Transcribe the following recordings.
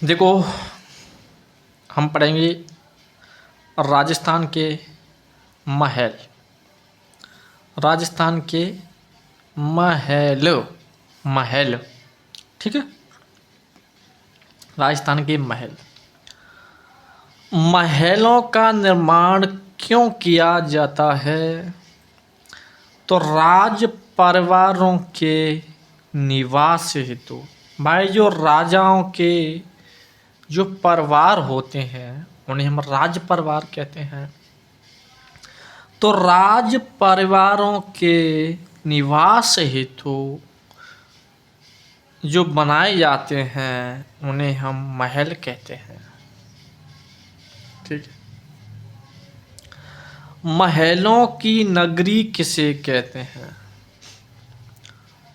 देखो, हम पढ़ेंगे राजस्थान के महल। राजस्थान के महल महल ठीक है। राजस्थान के महल। महलों का निर्माण क्यों किया जाता है? तो राज परिवारों के निवास हेतु। भाई, जो राजाओं के जो परिवार होते हैं उन्हें हम राज परिवार कहते हैं। तो राज परिवारों के निवास हेतु जो बनाए जाते हैं उन्हें हम महल कहते हैं। ठीक है। महलों की नगरी किसे कहते हैं?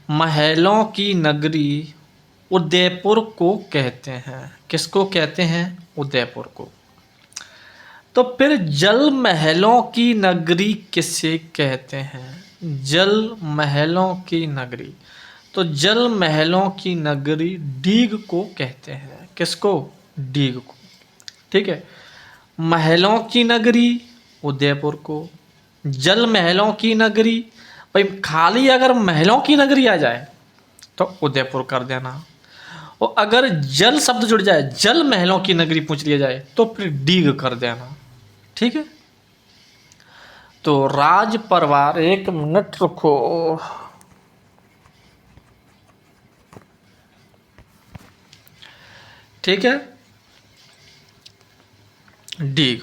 महलों की नगरी उदयपुर को कहते हैं। किसको कहते हैं? उदयपुर को। तो फिर जल महलों की नगरी किसे कहते हैं? जल महलों की नगरी। तो जल महलों की नगरी डीग को कहते हैं। किसको? डीग को। ठीक है। महलों की नगरी उदयपुर को, जल महलों की नगरी। भाई, खाली अगर महलों की नगरी आ जाए तो उदयपुर कर देना, और अगर जल शब्द जुड़ जाए, जल महलों की नगरी पूछ लिया जाए, तो फिर डीग कर देना। ठीक है। तो राज परिवार, एक मिनट रुको। ठीक है। डीग।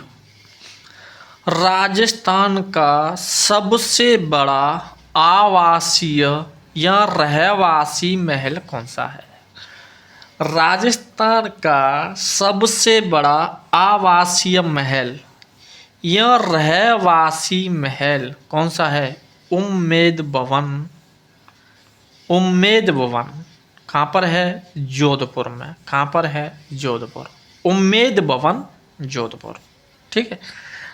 राजस्थान का सबसे बड़ा आवासीय या रहवासी महल कौन सा है? राजस्थान का सबसे बड़ा आवासीय महल या रहवासी महल कौन सा है? उम्मेद भवन। उम्मेद भवन कहाँ पर है? जोधपुर में। कहाँ पर है? जोधपुर। उम्मेद भवन, जोधपुर। ठीक है।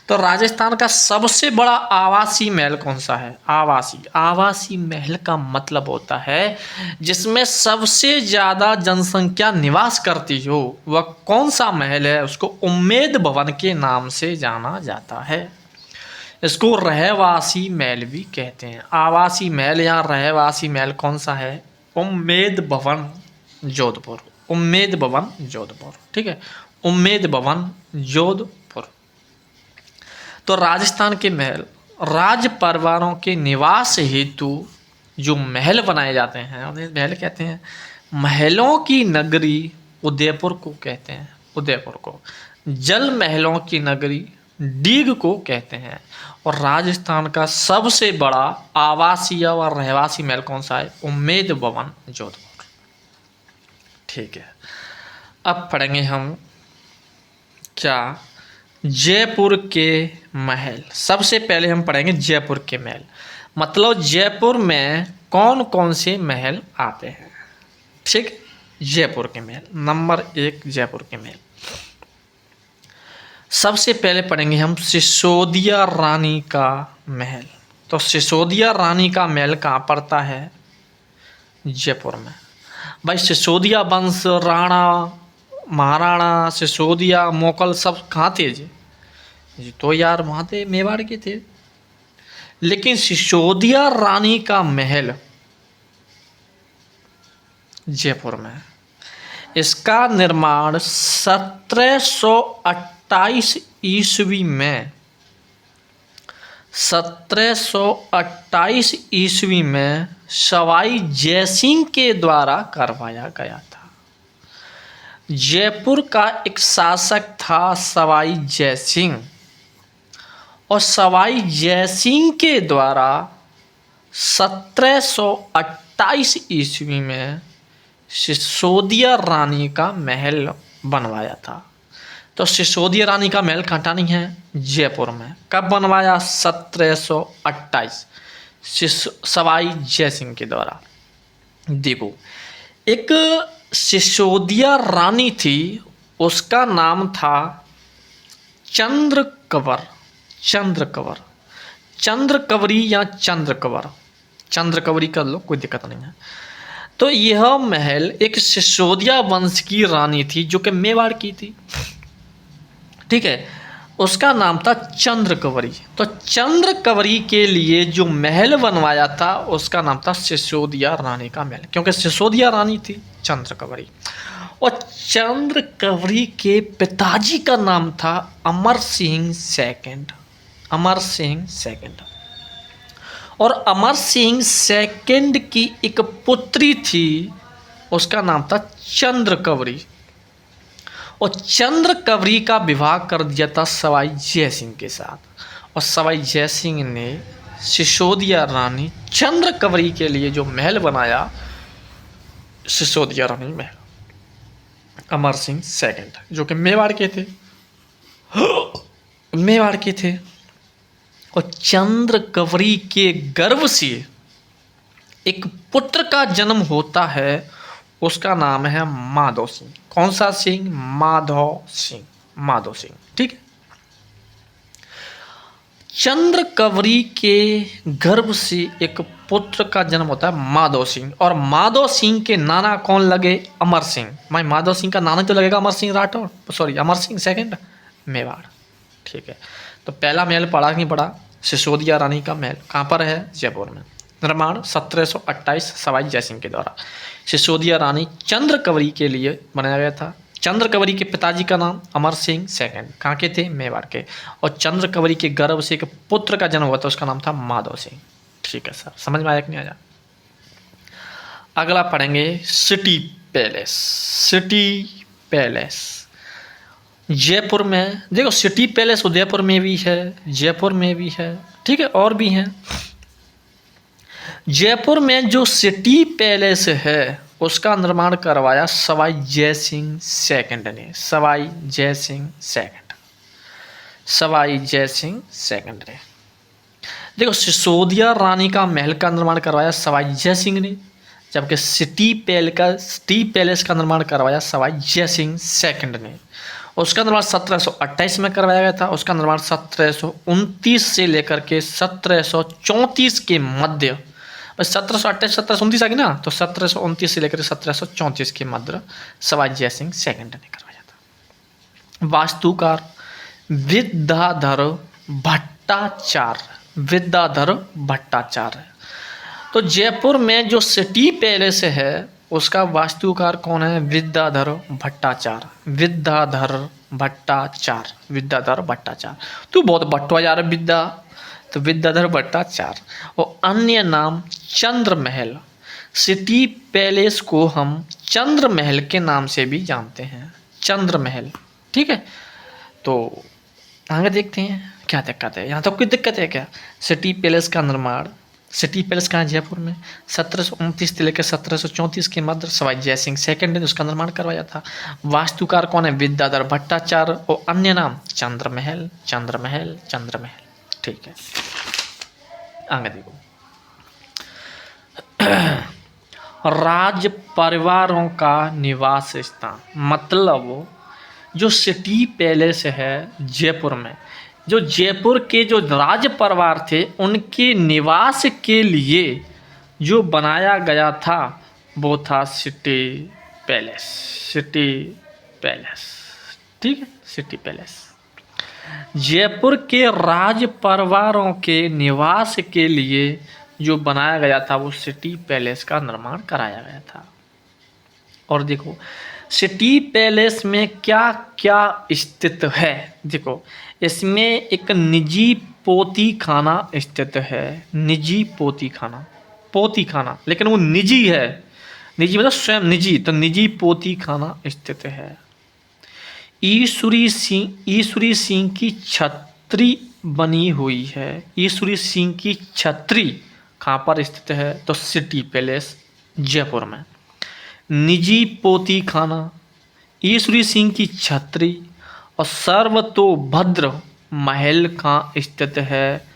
तो राजस्थान का सबसे बड़ा आवासीय महल कौन सा है? आवासीय महल का मतलब होता है जिसमें सबसे ज्यादा जनसंख्या निवास करती हो। वह कौन सा महल है? उसको उम्मेद भवन के नाम से जाना जाता है। इसको रहवासी महल भी कहते हैं। आवासीय महल या रहवासी महल कौन सा है? उम्मेद भवन, जोधपुर। उम्मेद भवन, जोधपुर। ठीक है। उम्मेद भवन, जोधपुर। तो राजस्थान के महल राज परिवारों के निवास हेतु जो महल बनाए जाते हैं उन्हें महल कहते हैं। महलों की नगरी उदयपुर को कहते हैं। उदयपुर को। जल महलों की नगरी डीग को कहते हैं। और राजस्थान का सबसे बड़ा आवासीय और रहवासी महल कौन सा है? उम्मेद भवन, जोधपुर। ठीक है। अब पढ़ेंगे हम क्या? जयपुर के महल। सबसे पहले हम पढ़ेंगे जयपुर के महल। मतलब जयपुर में कौन कौन से महल आते हैं। ठीक। जयपुर के महल। नंबर 1 जयपुर के महल। सबसे पहले पढ़ेंगे हम सिसोदिया रानी का महल। तो सिसोदिया रानी का महल कहाँ पड़ता है? जयपुर में। भाई, सिसोदिया वंश, राणा महाराणा सिसोदिया मोकल सब कहाँ थे जी? तो यार वहाँ थे, मेवाड़ के थे। लेकिन सिसोदिया रानी का महल जयपुर में। इसका निर्माण 1728 ईस्वी में 1728 ईस्वी में सवाई जयसिंह के द्वारा करवाया गया था। जयपुर का एक शासक था सवाई जयसिंह, और सवाई जयसिंह के द्वारा 1728 ईस्वी में सिसोदिया रानी का महल बनवाया था। तो सिसोदिया रानी का महल कहाँ नहीं है? जयपुर में। कब बनवाया? 1728 सवाई जयसिंह के द्वारा। देखो, एक सिसोदिया रानी थी, उसका नाम था चंद्रकवर। चंद्रकवर, चंद्रकवरी या चंद्रकवर, चंद्रकवरी कर लो, कोई दिक्कत नहीं है। तो यह महल एक सिसोदिया वंश की रानी थी जो कि मेवाड़ की थी, ठीक है। उसका नाम था चंद्रकवरी। तो चंद्रकवरी के लिए जो महल बनवाया था उसका नाम था सिसोदिया रानी का महल, क्योंकि सिसोदिया रानी थी चंद्रकवरी। और चंद्रकवरी के पिताजी का नाम था अमर सिंह सेकंड, अमर सिंह सेकंड। और अमर सिंह सेकंड की एक पुत्री थी, उसका नाम था चंद्रकवरी। और चंद्रकवरी का विवाह कर दिया था सवाई जय सिंह के साथ। और सवाई जय सिंह ने सिसोदिया रानी चंद्रकवरी के लिए जो महल बनाया, सिसोदिया रानी महल, अमर सिंह सेकंड, जो कि मेवाड़ के थे, मेवाड़ के थे। और चंद्रकवरी के गर्भ से एक पुत्र का जन्म होता है, उसका नाम है माधव सिंह। कौन सा सिंह? माधव सिंह, माधव सिंह, ठीक है। चंद्रकवरी के गर्भ से एक पुत्र का जन्म होता है माधव सिंह, और माधव सिंह के नाना कौन लगे? अमर सिंह। मैं माधव सिंह का नाना तो लगेगा अमर सिंह राठौर, सॉरी अमर सिंह सेकंड, मेवाड़, ठीक है। तो पहला महल पढ़ा नहीं पढ़ा? सिसोदिया रानी का महल कहाँ पर है? जयपुर में। निर्माण 1728 सवाई जय सिंह के द्वारा सिसोदिया रानी चंद्रकवरी के लिए बनाया गया था। चंद्रकवरी के पिताजी का नाम अमर सिंह सेकंड, कहाँ के थे? मेवाड़ के। और चंद्रकवरी के गर्भ से एक पुत्र का जन्म हुआ था, उसका नाम था माधव सिंह, ठीक है सर। समझ में आया कि नहीं आया? अगला पढ़ेंगे city palace. City palace Jaipur में, देखो सिटी पैलेस उदयपुर में भी है, जयपुर में भी है, ठीक है, और भी हैं। जयपुर में जो सिटी पैलेस है उसका निर्माण करवाया सवाई जय सिंह सेकंड ने, सवाई जय सिंह सेकंड, सवाई जय सिंह सेकंड ने। देखो सिसोदिया रानी का महल का निर्माण करवाया सवाई जय सिंह ने, जबकि सिटी पैलेस का निर्माण करवाया सवाई जय सिंह सेकंड ने। उसका निर्माण 1728 में करवाया गया था। उसका निर्माण 1729 से लेकर के 1734 के मध्य, 1728 1729 आ गई ना, तो 1729 से लेकर 1734 के मध्य सवाई जय सिंह सेकंड ने करवाया था। वास्तुकार विद्याधर भट्टाचार्य, विद्याधर भट्टाचार्य। तो जयपुर में जो सिटी पैलेस है उसका वास्तुकार कौन है? विद्याधर भट्टाचार्य, विद्याधर भट्टाचार्य, विद्याधर भट्टाचार्य। तू बहुत भट्टवा जा रहा विद्या, तो विद्याधर भट्टाचार्य। और अन्य नाम चंद्र महल। सिटी पैलेस को हम चंद्र महल के नाम से भी जानते हैं, चंद्र महल, ठीक है। तो आगे देखते हैं क्या दिक्कत है, यहाँ तक कोई दिक्कत है क्या? सिटी पैलेस का निर्माण, सिटी पैलेस कहाँ है? जयपुर में। 1729 से लेकर 1734 के मध्य सवाई जय सिंह सेकंड ने उसका निर्माण करवाया था। वास्तुकार कौन है? विद्याधर भट्टाचार्य। और अन्य नाम चंद्र महल, चंद्र महल, चंद्र महल, ठीक है। आगे देखो राज परिवारों का निवास स्थान, मतलब जो सिटी पैलेस है जयपुर में, जो जयपुर के जो राज परिवार थे उनके निवास के लिए जो बनाया गया था वो था सिटी पैलेस, सिटी पैलेस, ठीक है, सिटी पैलेस। जयपुर के राज परिवारों के निवास के लिए जो बनाया गया था वो सिटी पैलेस का निर्माण कराया गया था। और देखो सिटी पैलेस में क्या क्या स्थित है, देखो इसमें एक निजी पोती खाना स्थित है, निजी पोती खाना, पोती खाना लेकिन वो निजी है, निजी मतलब स्वयं निजी, तो निजी पोती खाना स्थित है। ईश्वरी सिंह की छतरी बनी हुई है, ईश्वरी सिंह की छतरी कहाँ पर स्थित है? तो सिटी पैलेस जयपुर में। निजी पोती खाना, ईश्वरी सिंह की छतरी और सर्वतोभद्र महल कहाँ स्थित है?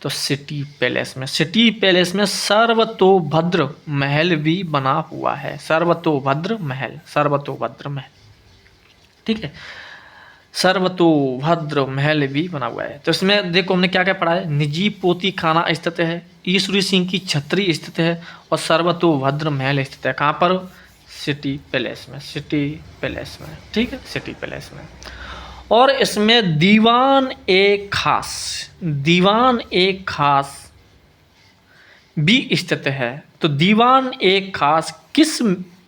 तो सिटी पैलेस में। सिटी पैलेस में सर्वतोभद्र महल भी बना हुआ है, सर्वतोभद्र महल, सर्वतोभद्र महल, ठीक है। सर्वतोभद्र महल भी बना हुआ है। तो इसमें देखो हमने क्या क्या पढ़ा है, निजी पोती खाना स्थित है, ईश्वरी सिंह की छतरी स्थित है और सर्वतोभद्र महल स्थित है। कहाँ पर? सिटी पैलेस में, सिटी पैलेस में, ठीक है, सिटी पैलेस में। और इसमें दीवान एक खास, दीवान एक खास भी स्थित है। तो दीवान एक खास किस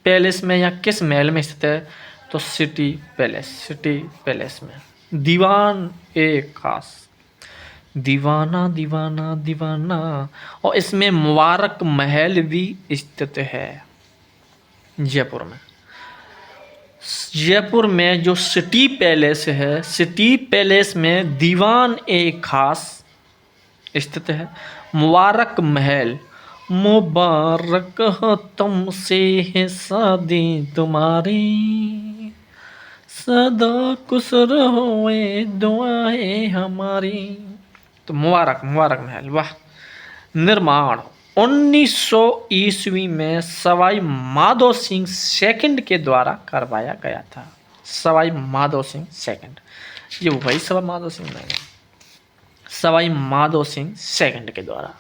पैलेस में या किस महल में स्थित है? तो सिटी पैलेस, सिटी पैलेस में दीवान एक खास, दीवाना दीवाना दीवाना। और इसमें मुबारक महल भी स्थित है जयपुर में। जयपुर में जो सिटी पैलेस है, सिटी पैलेस में दीवान एक खास स्थित है, मुबारक महल, मुबारक हो तुमसे है शादी तुम्हारी, सदा खुश रहो ये दुआएं हमारी। तो मुबारक, मुबारक महल, वाह। निर्माण 1900 ईस्वी में सवाई माधो सिंह सेकंड के द्वारा करवाया गया था। सवाई माधो सिंह सेकंड, ये वही सवाई माधो सिंह नहीं, सवाई माधो सिंह सेकंड के द्वारा।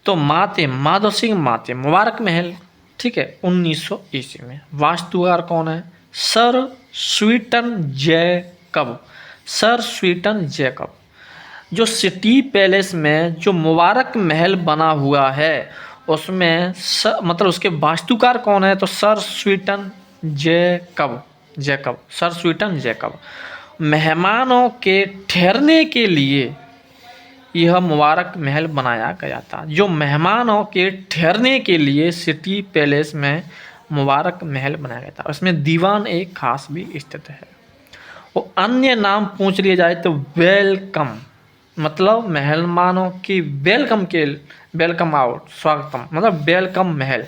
तो माते माधो सिंह माते मुबारक महल, ठीक है, 1900 ईस्वी में। वास्तुकार कौन है? सर स्वीटन जैकब, सर स्वीटन जैकब। जो सिटी पैलेस में जो मुबारक महल बना हुआ है उसमें मतलब उसके वास्तुकार कौन है? तो सर स्वीटन जैकब, जैकब, सर स्वीटन जैकब। मेहमानों के ठहरने के लिए यह मुबारक महल बनाया गया था। जो मेहमानों के ठहरने के लिए सिटी पैलेस में मुबारक महल बनाया गया था। उसमें दीवान एक खास भी स्थित है। और अन्य नाम पूछ लिया जाए तो वेलकम, मतलब मेहमानों की वेलकम के, वेलकम आउट, स्वागतम, मतलब वेलकम महल।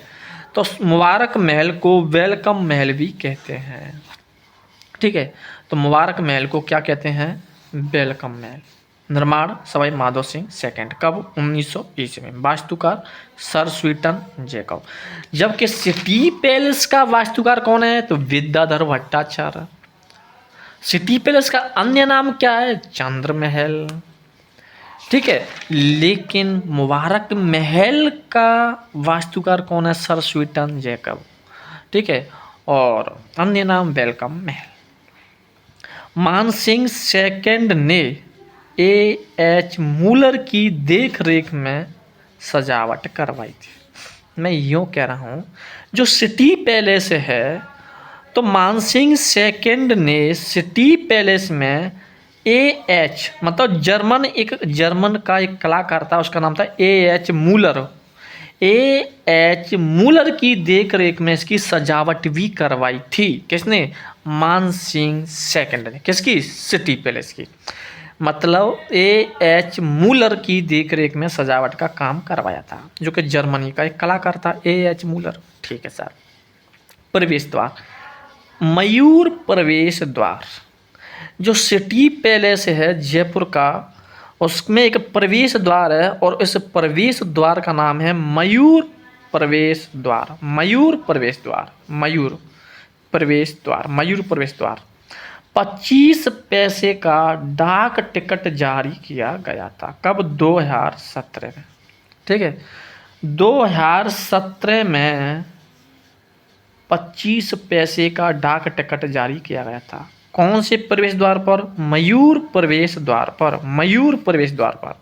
तो मुबारक महल को वेलकम महल भी कहते हैं, ठीक है। तो मुबारक महल को क्या कहते हैं? वेलकम महल। निर्माण सवाई माधो सिंह सेकंड, कब? 1900 ईस्वी में। वास्तुकार सर स्वीटन जैकब। जबकि सिटी पैलेस का वास्तुकार कौन है? तो विद्याधर भट्टाचार्य। सिटी पैलेस का अन्य नाम क्या है? चंद्र महल, ठीक है। लेकिन मुबारक महल का वास्तुकार कौन है? सर स्वीटन जैकब, ठीक है। और अन्य नाम वेलकम महल। मानसिंह सेकंड ने A.H. मूलर की देख रेख में सजावट करवाई थी। मैं यूँ कह रहा हूँ, जो सिटी पैलेस है तो मानसिंह सेकंड ने सिटी पैलेस में A.H. मतलब जर्मन, एक जर्मन का एक कलाकार था, उसका नाम था A.H. मूलर। A.H. मूलर की देख रेख में इसकी सजावट भी करवाई थी। किसने? मानसिंह सेकंड ने। किसकी? सिटी पैलेस की। मतलब A.H. मूलर की देखरेख में सजावट का काम करवाया था, जो कि जर्मनी का एक कलाकार था A.H. मूलर, ठीक है सर। प्रवेश द्वार, मयूर प्रवेश द्वार। जो सिटी पैलेस है जयपुर का, उसमें एक प्रवेश द्वार है और इस प्रवेश द्वार का नाम है मयूर प्रवेश द्वार। मयूर प्रवेश द्वार, मयूर प्रवेश द्वार, मयूर प्रवेश द्वार। 25 पैसे का डाक टिकट जारी किया गया था। कब? 2017 में, ठीक है। 2017 में 25 पैसे का डाक टिकट जारी किया गया था। कौन से प्रवेश द्वार पर? मयूर प्रवेश द्वार पर, मयूर प्रवेश द्वार पर।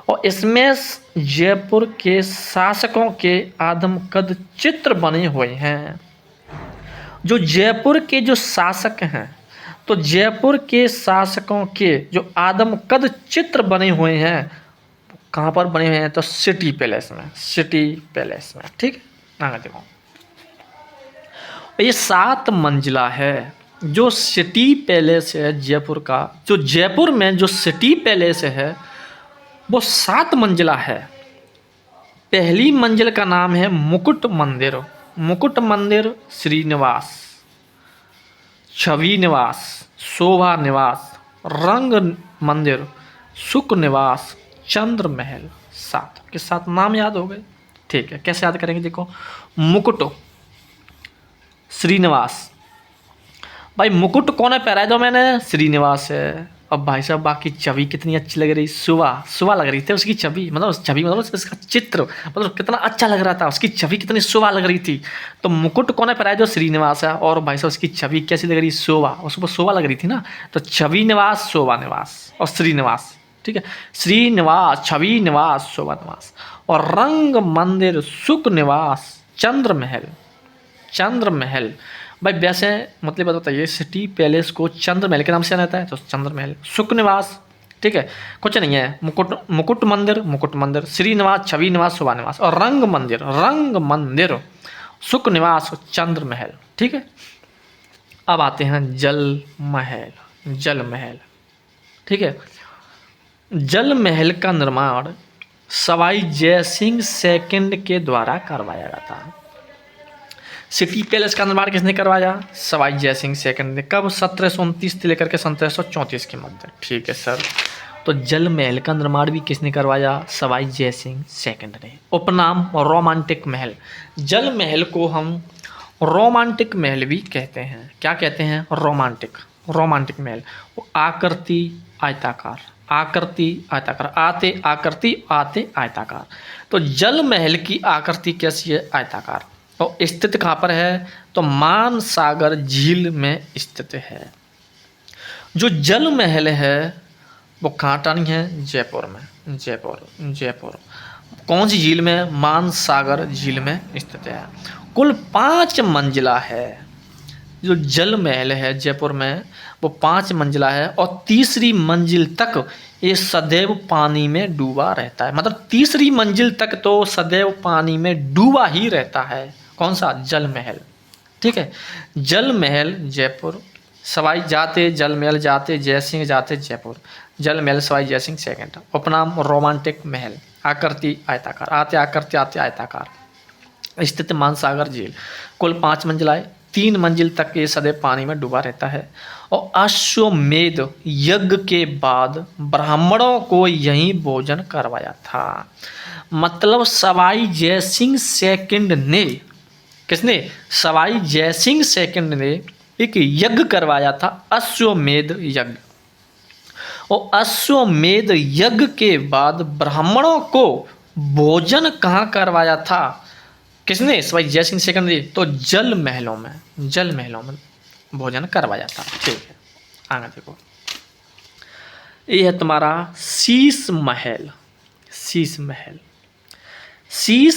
और इसमें जयपुर के शासकों के आदमकद चित्र बने हुए हैं। जो जयपुर के जो शासक हैं, तो जयपुर के शासकों के जो आदमकद चित्र बने हुए हैं, कहाँ पर बने हुए हैं? तो सिटी पैलेस में, सिटी पैलेस में, ठीक है। आगे देखो, ये 7 मंजिला है जो सिटी पैलेस है जयपुर का। जो जयपुर में जो सिटी पैलेस है वो 7 मंजिला है। पहली मंजिल का नाम है मुकुट मंदिर, मुकुट मंदिर, श्रीनिवास, छवि निवास, शोभा निवास, रंग मंदिर, सुख निवास, चंद्र महल। 7 के 7 नाम याद हो गए, ठीक है। कैसे याद करेंगे? देखो, मुकुट, श्रीनिवास, भाई मुकुट कौन पहराया दो मैंने, श्रीनिवास है। अब भाई साहब बाकी छवि कितनी अच्छी लग रही, सुबह लग रही थी उसकी छवि, मतलब छवि मतलब उसका चित्र, मतलब कितना अच्छा लग रहा था, उसकी छवि कितनी सुबह लग रही थी। तो मुकुट कौन पहराया जो श्रीनिवास है, और भाई साहब उसकी छवि कैसी लग रही, उसको शोभा लग रही थी ना। तो छवि निवास, शोभा निवास और श्रीनिवास, ठीक है। श्रीनिवास, छवि निवास, शोभा निवास। और रंग मंदिर सुख निवास चंद्र महल। चंद्र महल भाई वैसे मतलब बताइए, सिटी पैलेस को चंद्र महल के नाम से जाना जाता है, तो चंद्र महल। सुख निवास, ठीक है, कुछ नहीं है। मुकुट मंदिर, श्रीनिवास, छवि निवास, शोभा निवास। और रंग मंदिर सुख निवास, चंद्र महल, ठीक है। अब आते हैं जल महल, ठीक है। जल महल का निर्माण सवाई जयसिंह सेकंड के द्वारा करवाया गया था। सिटी पैलेस का निर्माण किसने करवाया, सवाई जयसिंह सेकंड ने। कब, 1729 से लेकर के 1734 के मध्य, ठीक है सर। तो जल महल का निर्माण भी किसने करवाया, सवाई जयसिंह सेकंड ने। उपनाम रोमांटिक महल। जल महल को हम रोमांटिक महल भी कहते हैं। क्या कहते हैं, रोमांटिक महल। आकृति आयताकार, आते आयताकार। तो जल महल की आकृति कैसी है, आयताकार। और स्थित कहाँ पर है, तो मानसागर झील में स्थित है। जो जल महल है वो कहाँ टानी है, जयपुर में। जयपुर कौन सी झील में, मानसागर झील में स्थित है। कुल 5 मंजिला है। जो जल महल है जयपुर में वो 5 मंजिला है, और तीसरी मंजिल तक ये सदैव पानी में डूबा रहता है। मतलब तीसरी मंजिल तक तो सदैव पानी में डूबा ही रहता है। कौन सा, जल महल, ठीक है। जल महल जयपुर, सवाई जाते जल महल जाते जयसिंह जाते जयपुर। जल महल सवाई जयसिंह सेकंड। उपनाम रोमांटिक महल। आकृति आयताकार, आते आयताकार। स्थित मानसागर झील। कुल 5 मंजिलाएं, 3 मंजिल तक ये सदैव पानी में डूबा रहता है। और अश्वमेध यज्ञ के बाद ब्राह्मणों को यहीं भोजन करवाया था। मतलब सवाई जयसिंह सेकंड ने, किसने, सवाई जयसिंह सेकंड ने एक यज्ञ करवाया था, अश्वमेध यज्ञ। और अश्वमेध यज्ञ के बाद ब्राह्मणों को भोजन कहाँ करवाया था, किसने, सवाई जयसिंह सेकंड ने, तो जल महलों में भोजन करवाया था, ठीक है। आगे देखो, ये है तुम्हारा शीश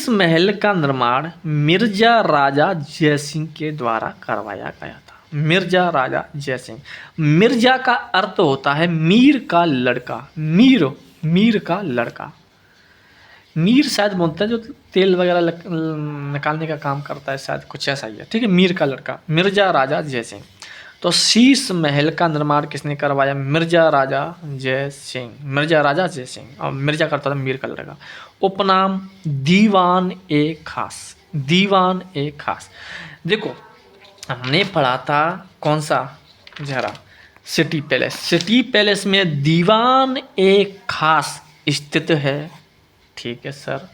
महल का निर्माण मिर्जा राजा जयसिंह के द्वारा करवाया गया था। मिर्जा राजा जयसिंह। मिर्जा का अर्थ होता है मीर का लड़का। मीर का लड़का। मीर शायद बोलते हैं जो तेल वगैरह निकालने का काम करता है, शायद कुछ ऐसा ही है, ठीक है। मीर का लड़का, मिर्जा राजा जयसिंह। तो शीश महल का निर्माण किसने करवाया, मिर्जा राजा जयसिंह। और मिर्जा करता था मीर का लड़का। उपनाम दीवान ए खास। देखो हमने पढ़ा था कौन सा, जरा सिटी पैलेस में दीवान ए खास स्थित है, ठीक है सर।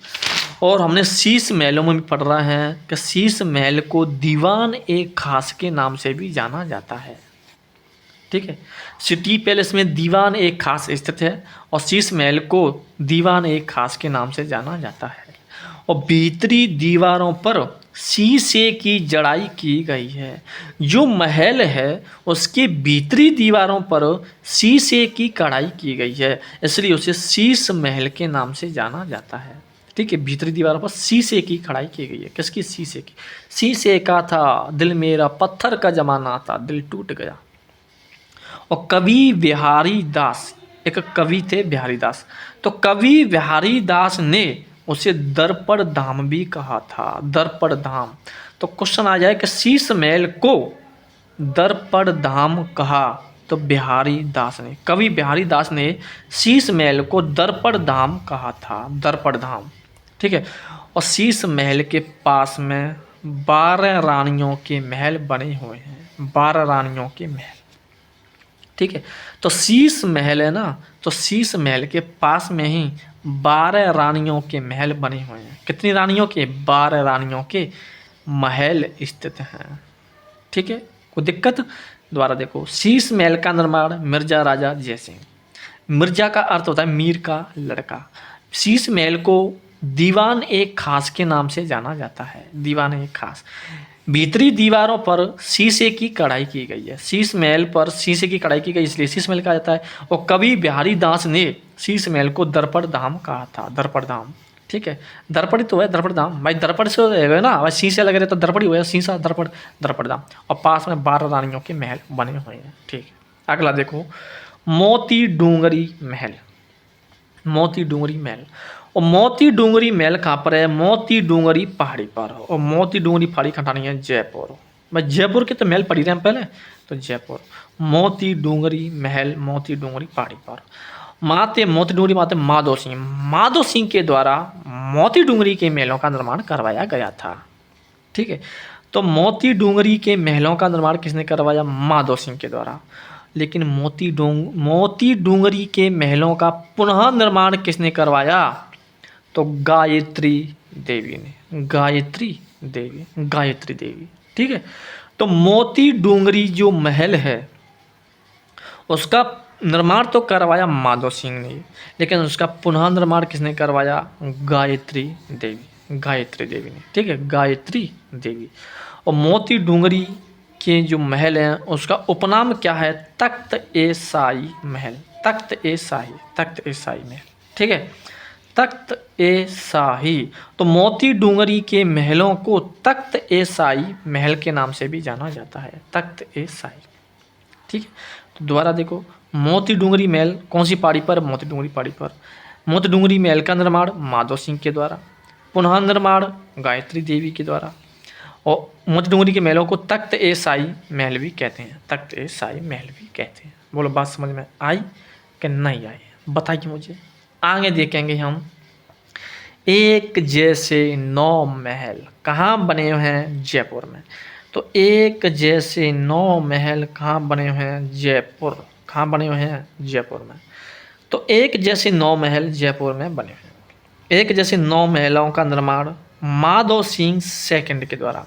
और हमने शीश महलों में भी पढ़ रहा है कि शीश महल को दीवान ए खास के नाम से भी जाना जाता है, ठीक है। सिटी पैलेस में दीवान ए खास स्थित है, और शीश महल को दीवान ए खास के नाम से जाना जाता है। और भीतरी दीवारों पर शीशे की जड़ाई की गई है। जो महल है उसके भीतरी दीवारों पर शीशे की कढ़ाई की गई है, इसलिए उसे शीश महल के नाम से जाना जाता है, ठीक है। भीतरी दीवारों पर शीशे की कढ़ाई की गई है। किसकी, शीशे की। शीशे का था दिल मेरा, पत्थर का जमाना था, दिल टूट गया। और कवि बिहारी दास, एक कवि थे बिहारी दास, तो कवि बिहारी दास ने उसे दर्पण धाम भी कहा था, दर्पण धाम। तो क्वेश्चन आ जाए कि शीश महल को दर्पण धाम कहा, तो बिहारी दास ने, कवि बिहारी दास ने शीश महल को दर्पण धाम कहा था, दर्पण धाम, ठीक है। और शीश महल के पास में 12 रानियों के महल बने हुए हैं, 12 रानियों के महल, ठीक है। तो शीश महल है ना, तो शीश महल के पास में ही 12 रानियों के महल बने हुए हैं। कितनी रानियों के, 12 रानियों के महल स्थित हैं, ठीक है। कोई दिक्कत। दोबारा देखो, शीश महल का निर्माण मिर्जा राजा जयसिंह। मिर्जा का अर्थ होता है मीर का लड़का। शीश महल को दीवान एक खास के नाम से जाना जाता है, दीवान एक खास। भीतरी दीवारों पर शीशे की कढ़ाई की गई है। शीश महल पर शीशे की कढ़ाई की गई, इसलिए शीश महल कहा जाता है। और कवि बिहारी दास ने शीश महल को दर्पण धाम कहा था, दर्पण धाम। ठीक है, दर्पण तो है दर्पण धाम, भाई दर्पण से है ना, भाई शीशे लगे रहे तो दर्पण ही हुआ, शीशा दर्पण, दर्पण धाम। और पास में 12 रानियों के महल बने हुए हैं। ठीक है, अगला देखो, मोती डूंगरी महल। मोती डूंगरी महल, और मोती डूंगरी महल कहाँ पर है? मोती डूंगरी पहाड़ी पर। और मोती डूंगरी पहाड़ी कटानी है जयपुर। मैं जयपुर के तो महल पढ़ी रहे हैं पहले, तो जयपुर। मोती डूंगरी महल, मोती डूंगरी पहाड़ी पर। माते मोती डूंगरी माते माधो सिंह, माधो सिंह के द्वारा मोती डूंगरी के महलों का निर्माण करवाया गया था। ठीक है, तो मोती डूंगरी के महलों का निर्माण किसने करवाया? माधो सिंह के द्वारा। लेकिन मोती डूंगरी के महलों का पुनः निर्माण किसने करवाया? तो गायत्री देवी ने, गायत्री देवी, गायत्री देवी। ठीक है, तो मोती डूंगरी जो महल है उसका निर्माण तो करवाया माधो सिंह ने, लेकिन उसका पुनः निर्माण किसने करवाया? गायत्री देवी, गायत्री देवी ने। ठीक है, गायत्री देवी। और मोती डूंगरी के जो महल हैं उसका उपनाम क्या है? तख्त ए शाही महल, तख्त ए शाही, तख्त ए शाही महल। ठीक है, तख्त ए शाही। तो मोती डूंगरी के महलों को तख्त ए शाही महल के नाम से भी जाना जाता है, तख्त ए शाही। ठीक है, तो दोबारा देखो, मोती डूंगरी महल कौन सी पहाड़ी पर? मोती डूंगरी पहाड़ी पर। मोती डूंगरी महल का निर्माण माधो सिंह के द्वारा, पुनः निर्माण गायत्री देवी के द्वारा। और मोती डूंगरी के महलों को तख्त ए शाही महल भी कहते हैं, तख्त ए शाही महल भी कहते हैं। बोलो बात समझ में आई कि नहीं आई? बताइए मुझे। आगे देखेंगे हम, एक जैसे 9 महल कहाँ बने हुए हैं? जयपुर में। तो एक जैसे 9 महल कहाँ बने हुए हैं? जयपुर। कहाँ बने हुए हैं? जयपुर में। तो एक जैसे 9 महल जयपुर में बने हुए हैं। एक जैसे 9 महलों का निर्माण माधो सिंह सेकंड के द्वारा।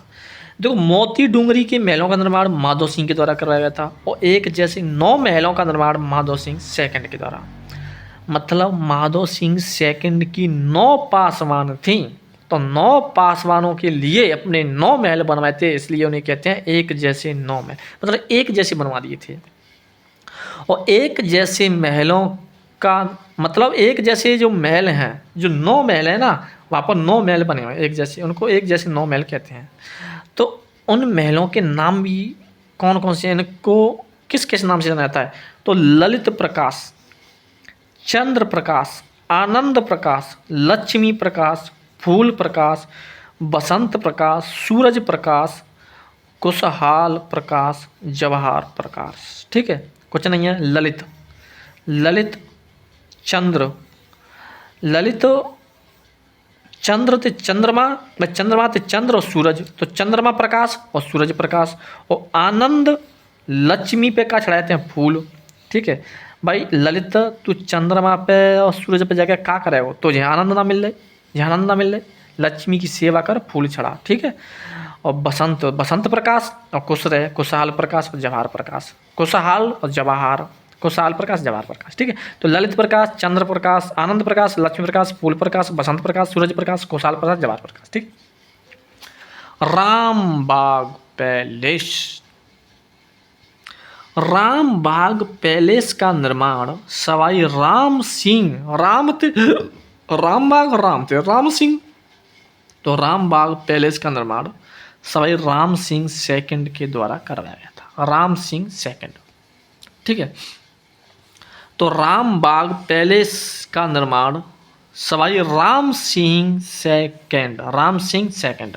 देखो, मोती डूंगरी के महलों का निर्माण माधो सिंह के द्वारा करवाया गया था, और एक जैसे 9 महलों का निर्माण माधो सिंह सेकंड के द्वारा। मतलब माधो सिंह सेकंड की 9 पासवान थी, तो 9 पासवानों के लिए अपने 9 महल बनवाए थे, इसलिए उन्हें कहते हैं एक जैसे 9 महल। मतलब एक जैसे बनवा दिए थे। और एक जैसे महलों का मतलब एक जैसे जो महल हैं, जो 9 महल हैं ना, वहाँ पर 9 महल बने हुए एक जैसे, उनको एक जैसे 9 महल कहते हैं। तो उन महलों के नाम भी कौन कौन से हैं? इनको किस किस नाम से जाना जाता है? तो ललित प्रकाश, चंद्र प्रकाश, आनंद प्रकाश, लक्ष्मी प्रकाश, फूल प्रकाश, बसंत प्रकाश, सूरज प्रकाश, कुशहाल प्रकाश, जवाहर प्रकाश। ठीक है, कुछ नहीं है। ललित, ललित चंद्र, ललित चंद्र ते चंद्रमा, चंद्रमा ते चंद्र और सूरज, तो चंद्रमा प्रकाश और सूरज प्रकाश। और आनंद लक्ष्मी पे क्या चढ़ाते हैं? फूल। ठीक है भाई, ललित तू चंद्रमा पे और सूरज पे जाकर क्या करे हो? तो यहाँ आनंद ना मिल रहे, यहाँ आनंद ना मिल रहे, लक्ष्मी की सेवा कर, फूल चढ़ा। ठीक है, और बसंत, बसंत प्रकाश, और कुशहाल प्रकाश और जवाहर प्रकाश, कुशहाल और जवाहर, कुशहाल प्रकाश, जवाहर प्रकाश। ठीक है, तो ललित प्रकाश, चंद्र प्रकाश, आनंद प्रकाश, लक्ष्मी प्रकाश, फूल प्रकाश, बसंत प्रकाश, सूरज प्रकाश, कुशहाल प्रकाश, जवाहर प्रकाश। ठीक, रामबाग पैलेस। रामबाग पैलेस का निर्माण सवाई राम सिंह, रामबाग राम थे, राम सिंह, तो रामबाग पैलेस का निर्माण सवाई राम सिंह सेकंड के द्वारा करवाया गया था, राम सिंह सेकंड। ठीक है, तो रामबाग पैलेस का निर्माण Sawai Ram Singh second, Ram Singh second,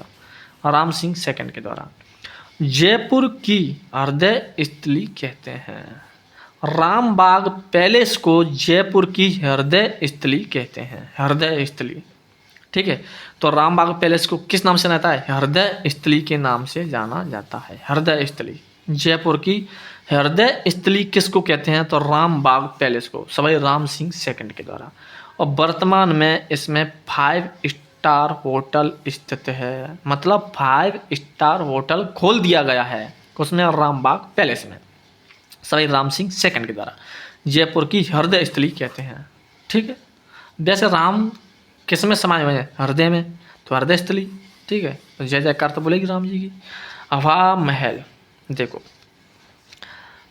Ram Singh second के द्वारा। जयपुर की हृदय स्थली कहते हैं। रामबाग पैलेस को जयपुर की हृदय स्थली कहते हैं, हृदय स्थली। ठीक है, तो रामबाग पैलेस को किस नाम से जाता है? हृदय स्थली के नाम से जाना जाता है, हृदय स्थली। जयपुर की हृदय स्थली किसको कहते हैं? तो रामबाग पैलेस को, सवाई राम सिंह सेकंड के द्वारा। और वर्तमान में इसमें 5 स्टार होटल स्थित है, मतलब 5 स्टार होटल खोल दिया गया है, उसमें रामबाग पैलेस में सवाई राम सिंह सेकंड के द्वारा जयपुर की हृदय स्थली कहते हैं। ठीक है, जैसे राम किस में समाये हुए हैं, हृदय में, तो हृदय स्थली। ठीक है, तो जय जयकार तो बोलेगी राम जी की। हवा महल, देखो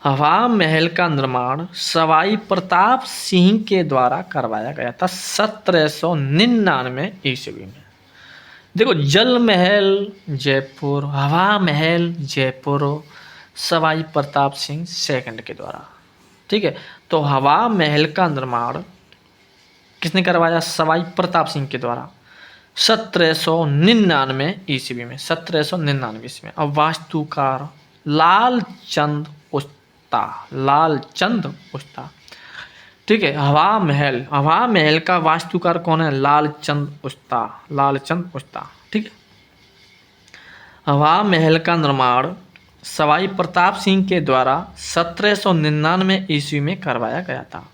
हवा महल का निर्माण सवाई प्रताप सिंह के द्वारा करवाया गया था 1799 ईस्वी में। देखो जल महल जयपुर, हवा महल जयपुर, सवाई प्रताप सिंह सेकंड के द्वारा। ठीक है, तो हवा महल का निर्माण किसने करवाया, सवाई प्रताप सिंह के द्वारा 1799 ईस्वी में, 1799 ईस्वी में। अब वास्तुकार लालचंद उस्ता, लालचंद उस्ता। ठीक है, हवा महल का वास्तुकार कौन है, लालचंद उस्ता, लालचंद उस्ता। ठीक है, हवा महल का निर्माण सवाई प्रताप सिंह के द्वारा 1799 ईस्वी में करवाया गया था।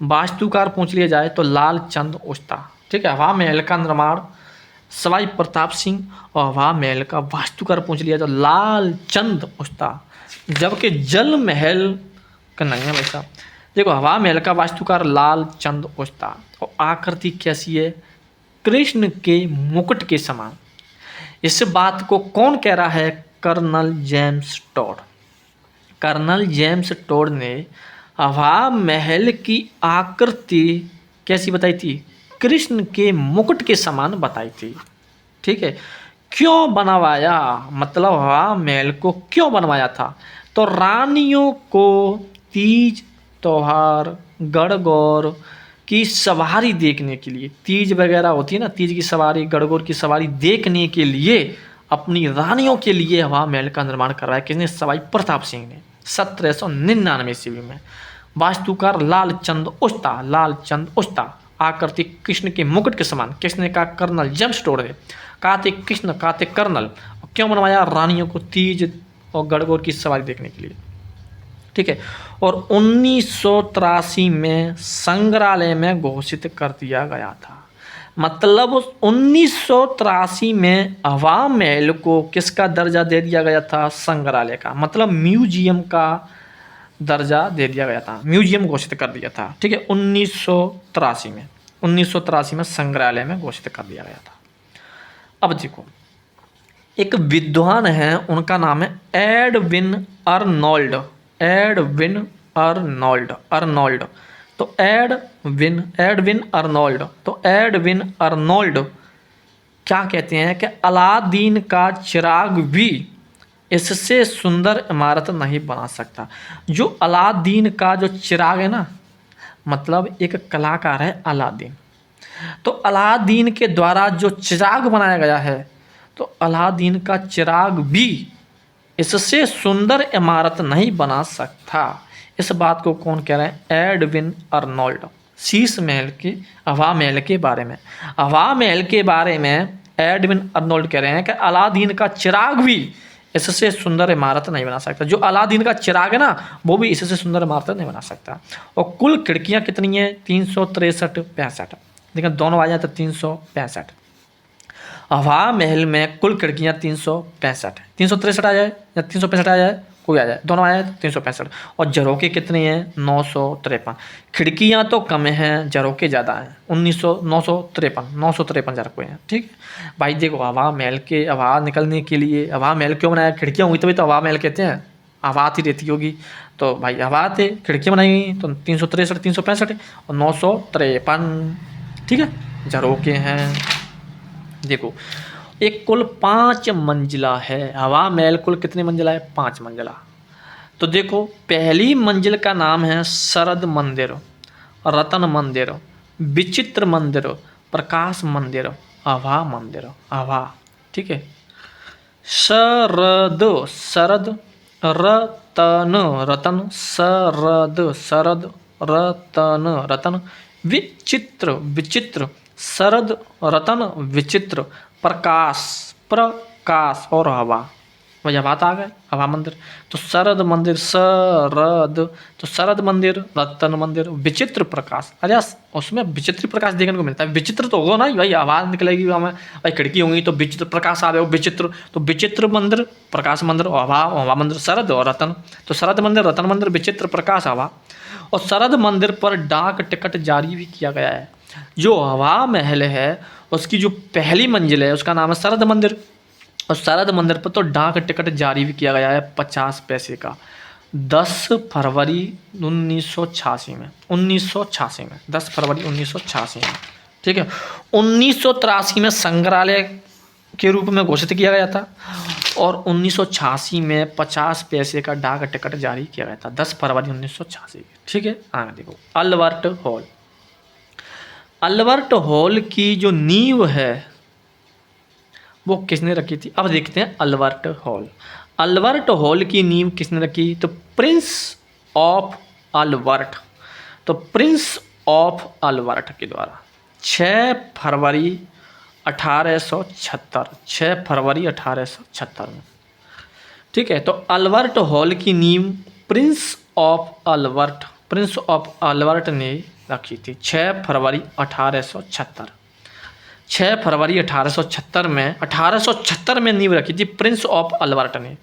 वास्तुकार पूछ लिया जाए तो लालचंद उस्ता। ठीक है, हवा महल का निर्माण सवाई प्रताप सिंह और हवा महल का वास्तुकार पूछ लिया तो लालचंद उस्ता। जबकि जल महल का नहीं है वैसा। देखो हवा महल का वास्तुकार लालचंद उस्ता और आकृति कैसी है, कृष्ण के मुकुट के समान। इस बात को कौन कह रहा है, colonel James Tod. Colonel James Tod ने हवा महल की आकृति कैसी बताई थी, कृष्ण के मुकुट के समान बताई थी। ठीक है, क्यों बनवाया, मतलब हवा महल को क्यों बनवाया था, तो रानियों को तीज त्योहार गणगौर की सवारी देखने के लिए, तीज वगैरह होती है ना, तीज की सवारी गणगौर की सवारी देखने के लिए अपनी रानियों के लिए हवा महल का निर्माण करवाया। किसने, सवाई प्रताप सिंह ने 1799 ईस्वी में। वास्तुकार लालचंद उस्ता, लालचंद उस्ता। आकृति कृष्ण के मुकुट के समान। किसने कहा, कर्नल जेम्स टॉड ने। कहते कृष्ण कहते कर्नल। क्यों बनवाया, रानियों को तीज और गणगौर की सवारी देखने के लिए। ठीक है, और 1983 में संग्रहालय में घोषित कर दिया गया था। मतलब 1983 में हवा महल को किसका दर्जा दे दिया गया था, संग्रहालय का, मतलब म्यूजियम का दर्जा दे दिया गया था, म्यूजियम घोषित कर दिया था। ठीक है, 1983 में संग्रहालय में घोषित कर दिया गया था। अब देखो एक विद्वान है, उनका नाम है Edwin Arnold, Edwin Arnold, Arnold. तो एडविन अर्नोल्ड, तो एडविन अर्नोल्ड क्या कहते हैं कि अलादीन का चिराग भी इससे सुंदर इमारत नहीं बना सकता। जो अलादीन का जो चिराग है ना, मतलब एक कलाकार है अलादीन, तो अलादीन के द्वारा जो चिराग बनाया गया है, तो अलादीन का चिराग भी इससे सुंदर इमारत नहीं बना सकता। इस बात को कौन कह रहे हैं, एडविन अर्नोल्ड। शीश महल की, हवा महल के बारे में, हवा महल के बारे में एडविन अर्नोल्ड कह रहे हैं कि अलादीन का चिराग भी इससे सुंदर इमारत नहीं बना सकता। जो अलादीन का चिराग है ना, वो भी इससे सुंदर इमारत नहीं बना सकता। और कुल खिड़कियाँ कितनी हैं, 363 65। देखिए दोनों आ जाए तो 365। हवा महल में कुल खिड़कियाँ 365, 363 आ जाए या 365 आ जाए, कोई आ जाए, दोनों आ जाए तो 365। और झरोके कितने हैं, 953। खिड़कियाँ तो कम हैं, झरोके ज़्यादा हैं, 953 झरोके हैं। ठीक है भाई, देखो हवा महल के हवा निकलने के लिए, हवा महल क्यों बनाया, खिड़कियाँ हुई तभी तो हवा महल कहते हैं, हवा आती रहती होगी। तो भाई हवा थे, खिड़कियाँ बनाई हुई, तो 363 365 और 953। ठीक है, झरोके हैं। देखो एक कुल 5 मंजिला है, हवा महल कुल कितनी मंजिला है, 5 मंजिला। तो देखो पहली मंजिल का नाम है शरद मंदिर, रतन मंदिर, विचित्र मंदिर, प्रकाश मंदिर, हवा मंदिर, हवा। ठीक है, शरद शरद, रतन रतन, शरद शरद, रतन रतन, विचित्र विचित्र, शरद रतन विचित्र, प्रकाश प्रकाश और हवा। वही हवा आ गए, हवा मंदिर। तो शरद मंदिर, शरद, तो शरद मंदिर, रतन मंदिर, विचित्र प्रकाश। अरे उसमें विचित्र प्रकाश देखने को मिलता है, विचित्र तो होगा ना भाई, आवाज़ निकलेगी हमें, भाई खिड़की होंगी तो विचित्र प्रकाश आ जाएगा, विचित्र, तो विचित्र मंदिर, प्रकाश मंदिर, हवा मंदिर, शरद और रतन। तो शरद मंदिर, रतन मंदिर, विचित्र प्रकाश, हवा। और शरद मंदिर पर डाक टिकट जारी भी किया गया है। जो हवा महल है उसकी जो पहली मंजिल है उसका नाम है शरद मंदिर, और शरद मंदिर पर तो डाक टिकट जारी भी किया गया है 50 पैसे का, 10 फरवरी 1986 में, 1986 में, 10 फरवरी 1986 में। ठीक है, 1983 में संग्रहालय के रूप में घोषित किया गया था, और 1986 में 50 पैसे का डाक टिकट जारी किया गया था, 10 फरवरी 1986। ठीक है, आगे देखो अल्बर्ट हॉल। अल्बर्ट हॉल की जो नींव है वो किसने रखी थी? अब देखते हैं अल्बर्ट हॉल। अल्बर्ट हॉल की नींव किसने रखी? तो प्रिंस ऑफ अल्बर्ट, तो प्रिंस ऑफ अल्बर्ट के द्वारा 6 फरवरी 1876, 6 फरवरी 1876 में। ठीक है, तो अल्बर्ट हॉल की नींव Prince of Albert, Prince of Albert ने रखी थी 6 फरवरी 1876, 6 फरवरी 1876 में नींव रखी थी प्रिंस ऑफ अल्बर्ट ने।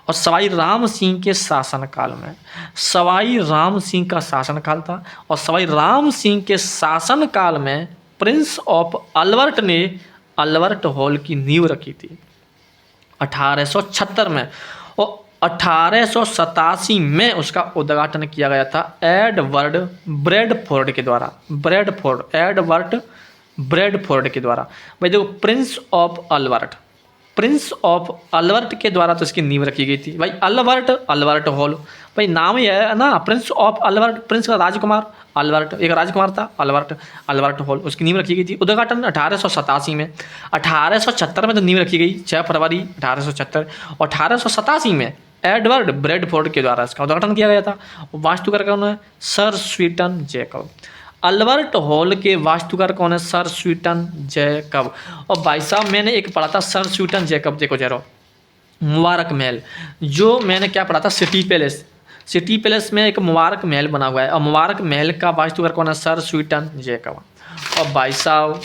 और सवाई राम सिंह के शासनकाल में, सवाई राम सिंह का शासनकाल था, और सवाई राम सिंह के शासनकाल में प्रिंस ऑफ अल्बर्ट ने अल्बर्ट हॉल की नींव रखी थी 1876 में। और 1887 में उसका उद्घाटन किया गया था एडवर्ड ब्रैडफोर्ड के द्वारा, एडवर्ड ब्रैडफोर्ड के द्वारा। भाई देखो Prince of Albert, Prince of Albert के द्वारा तो इसकी नींव रखी गई थी। भाई अल्बर्ट हॉल, भाई नाम ही है ना, प्रिंस ऑफ अल्बर्ट, प्रिंस का राजकुमार, अल्बर्ट एक राजकुमार था, अल्बर्ट हॉल, उसकी नींव रखी गई थी। उद्घाटन 1887 में, 1876 में तो नींव रखी गई 6 फरवरी 1876, और 1887 में एडवर्ड ब्रैडफोर्ड के द्वारा इसका उद्घाटन किया गया था। वास्तुकार कौन है? सर स्वीटन जैकब। अल्बर्ट हॉल के वास्तुकार कौन है? सर स्वीटन जैकब। और भाई साहब मैंने एक पढ़ा था सर स्वीटन जैकब, देखो जरा, मुबारक महल, जो मैंने क्या पढ़ा था, सिटी पैलेस, सिटी पैलेस में एक मुबारक महल बना हुआ है, और मुबारक महल का वास्तुकार कौन है? सर स्वीटन जैकब। और भाई साहब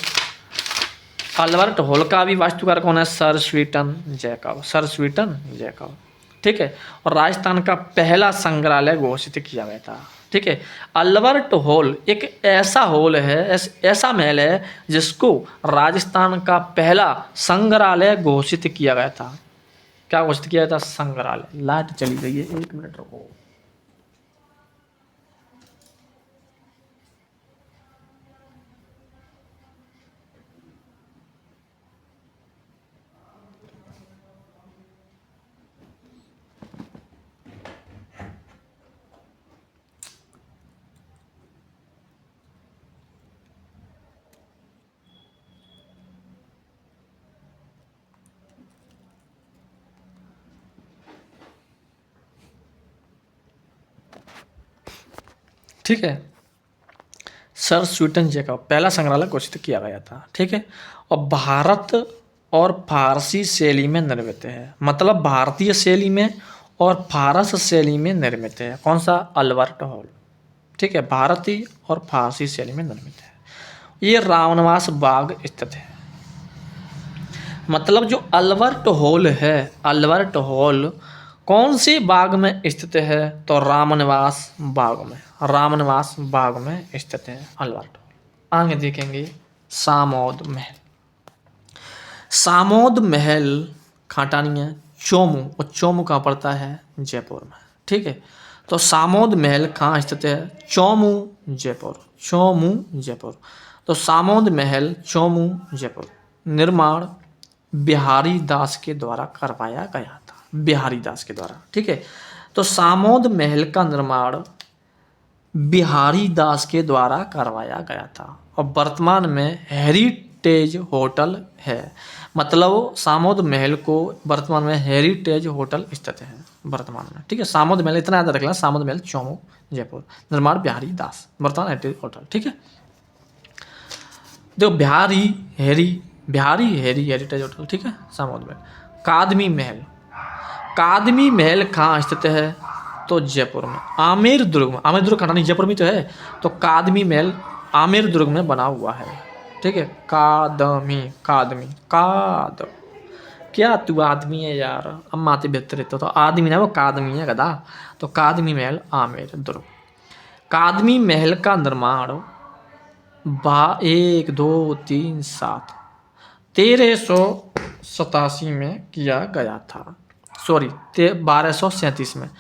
अल्बर्ट हॉल का भी वास्तुकार कौन है? सर स्वीटन जैकब, सर स्वीटन जैकब। ठीक है, और राजस्थान का पहला संग्रहालय घोषित किया गया था। ठीक है, अल्बर्ट हॉल एक ऐसा हॉल है, ऐसा महल है जिसको राजस्थान का पहला संग्रहालय घोषित किया गया था। क्या घोषित किया गया था? संग्रहालय। लाइट चली गई है, 1 मिनट रुको। ठीक है, सर स्वीटन जैकब पहला संग्रहालय घोषित किया गया था। ठीक है, और भारत और फारसी शैली में निर्मित है, मतलब भारतीय शैली में और फारस शैली में निर्मित है। कौन सा? Albert hall. ठीक है, भारतीय और फारसी शैली में निर्मित है। ये रामनिवास बाग स्थित है। मतलब जो अल्बर्ट हॉल है, अल्बर्ट हॉल कौन से बाग में स्थित है? तो रामनिवास बाग में, रामनिवास बाग में स्थित है अल्बर्ट हॉल। आगे देखेंगे सामौद महल। सामौद महल खाटानी है, चोमू, और चोमू कहाँ पड़ता है? जयपुर में। ठीक है, तो सामौद महल कहाँ स्थित है? चोमू जयपुर, चोमू जयपुर। तो सामौद महल चोमू जयपुर, निर्माण बिहारी दास के द्वारा करवाया गया था, बिहारी दास के द्वारा। ठीक है, तो सामौद महल का निर्माण बिहारी दास के द्वारा करवाया गया था, और वर्तमान में हेरिटेज होटल है। मतलब सामौद महल को वर्तमान में हेरिटेज होटल स्थित है वर्तमान में। ठीक है, सामौद महल इतना याद रख लेना, सामौद महल चोमू जयपुर, निर्माण बिहारी दास, वर्तमान हेरिटेज होटल। ठीक है, देखो बिहारी हेरिटेज होटल। ठीक है, सामौद महल। कादमी महल, कादमी महल कहाँ स्थित है? तो जयपुर में। आमेर दुर्ग में, आमेर दुर्ग खंडानी जयपुर में तो है, तो कादमी महल आमेर दुर्ग में बना हुआ है। ठीक है, कादमी कादमी काद, क्या तू आदमी है यार, अम्मा ते बेहतर तो आदमी ना, वो कादमी है गधा। तो कादमी महल आमेर दुर्ग। कादमी महल का निर्माण 1 2 3 7 1387 में किया गया था। सॉरी 1237 में।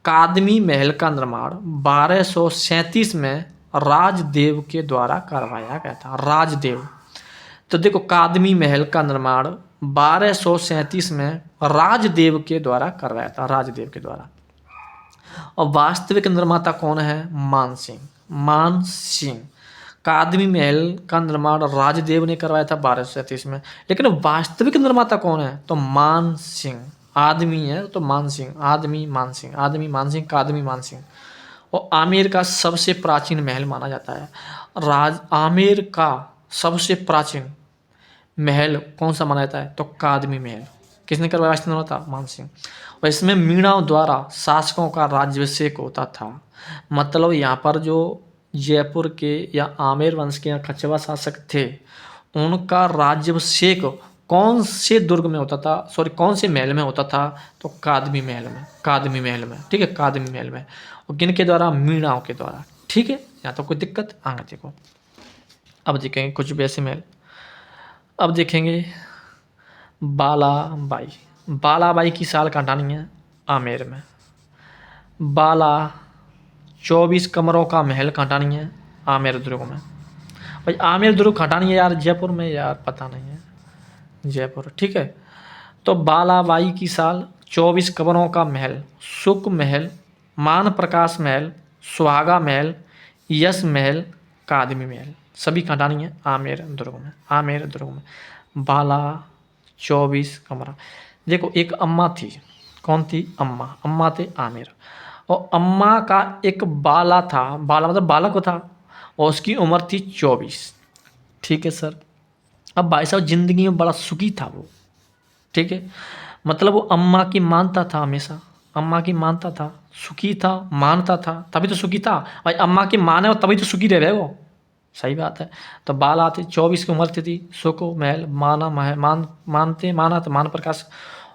कादमी महल का निर्माण 1237 में राजदेव के द्वारा करवाया गया था। राजदेव, तो देखो कादमी महल का निर्माण 1237 में राजदेव के द्वारा करवाया था, राजदेव के द्वारा। और वास्तविक निर्माता कौन है? मान सिंह। मान सिंह। कादमी महल का निर्माण राजदेव ने करवाया था 1237 में, लेकिन वास्तविक निर्माता कौन है? तो मान सिंह। आदमी है तो मान सिंह, आदमी मान सिंह, आदमी मान सिंह, कादमी मान सिंह। और आमेर का सबसे प्राचीन महल माना जाता है। आमेर का सबसे प्राचीन महल कौन सा माना जाता है? तो कादमी महल। किसने करवाया? वास्तविक था मान सिंह। और इसमें मीणाओं द्वारा शासकों का राज्याभिषेक होता था। मतलब यहाँ पर जो जयपुर के या आमेर वंश के यहाँ कछवा शासक थे, उनका राज्याभिषेक कौन से दुर्ग में होता था? सॉरी, कौन से महल में होता था? तो कादमी महल में। कादमी महल में, ठीक है, कादमी महल में। और किन के द्वारा? मीणाओं के द्वारा। ठीक है, यहाँ तो कोई दिक्कत? आगे देखो, अब देखेंगे कुछ वैसे महल। अब देखेंगे बालाबाई। बालाबाई की साल कटानी है आमेर में। बाला 24 कमरों का महल कटानी है आमेर दुर्ग में। भाई आमेर दुर्ग खटानी है यार, जयपुर में यार, पता नहीं है, जयपुर। ठीक है, तो बालाबाई की साल 24 कमरों का महल, सुख महल, मान प्रकाश महल, सुहागा महल, यश महल, कादमी महल, सभी खटानी है आमेर दुर्ग में। आमेर दुर्ग में बाला 24 कमरा। देखो एक अम्मा थी, कौन थी? अम्मा। अम्मा थे आमेर। और अम्मा का एक बाला था, बाला मतलब बालक था, और उसकी उम्र थी 24। ठीक है सर। अब भाई साहब जिंदगी में बड़ा सुखी था वो। ठीक है, मतलब वो अम्मा की मानता था, हमेशा अम्मा की मानता था, सुखी था, मानता था, तभी तो सुखी था भाई। अम्मा की मान है तभी तो सुखी रह रहे वो, सही बात है। तो बाला थी, 24 की उम्र थी, सुख महल, माना महल, मानते माना तो मान प्रकाश,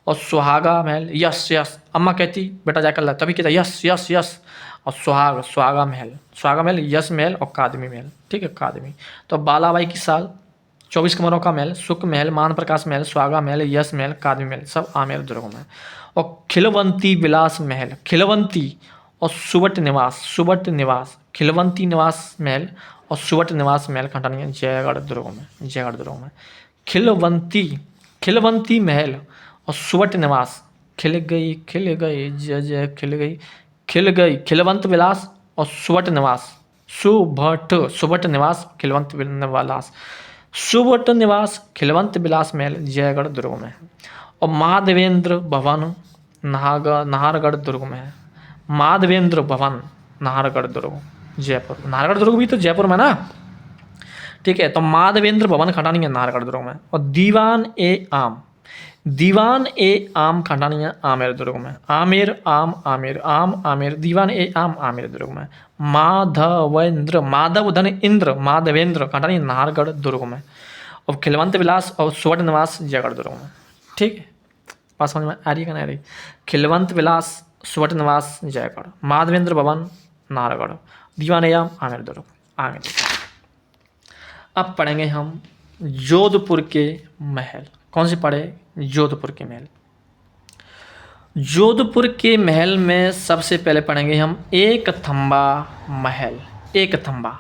और सुहागा महल, यश यश। अम्मा कहती बेटा जाकर ला, तभी कहता यश यश यश। और सुहागा महल, सुहागा महल, यश महल और कादमी महल। ठीक है, कादमी। तो बालाबाई की साल 24 कमरों का महल, सुख महल, मान प्रकाश महल, सुहागा महल, यश महल, कादमी महल, सब आमेर दुर्ग में। और खिलवंती विलास महल, खिलवंती और सुबट निवास, सुबट निवास, खिलवंती निवास महल और सुबट निवास महल खंडानी है जयगढ़ दुर्ग में। जयगढ़ दुर्ग में खिलवंती महल और सुबट निवास, खिल गई जय जय खिल गई खिलवंत विलास और सुबट निवास, सुबट निवास, खिलवंत विलास, सुबट निवास, खिलवंत विलास महल जयगढ़ दुर्ग में है। और माधवेंद्र भवन नाहरगढ़ दुर्ग में है। माधवेंद्र भवन नाहरगढ़ दुर्ग, जयपुर। नाहरगढ़ दुर्ग भी तो जयपुर में ना। ठीक है, तो माधवेंद्र भवन खंडानी है नाहरगढ़ दुर्ग में। और दीवान ए आम खंडानी है आमेर दुर्ग में। आमेर दीवान ए आम आमेर दुर्ग में। माधवेंद्र, माधव धन इंद्र, माधवेंद्र खंडानी नाहरगढ़ दुर्ग में। और खिलवंत विलास और सुवर्ण निवास जयगढ़ दुर्ग में। ठीक है, बात समझ में आ रही है कि नहीं आ रही? खिलवंत विलास, सुवर्ण निवास जयगढ़, माधवेंद्र भवन नाहरगढ़, दीवान ए आम आमेर दुर्ग। आगे अब पढ़ेंगे हम जोधपुर के महल। कौन से पढ़े? जोधपुर के महल। जोधपुर के महल में सबसे पहले पढ़ेंगे हम एक थंबा महल। एक थंबा,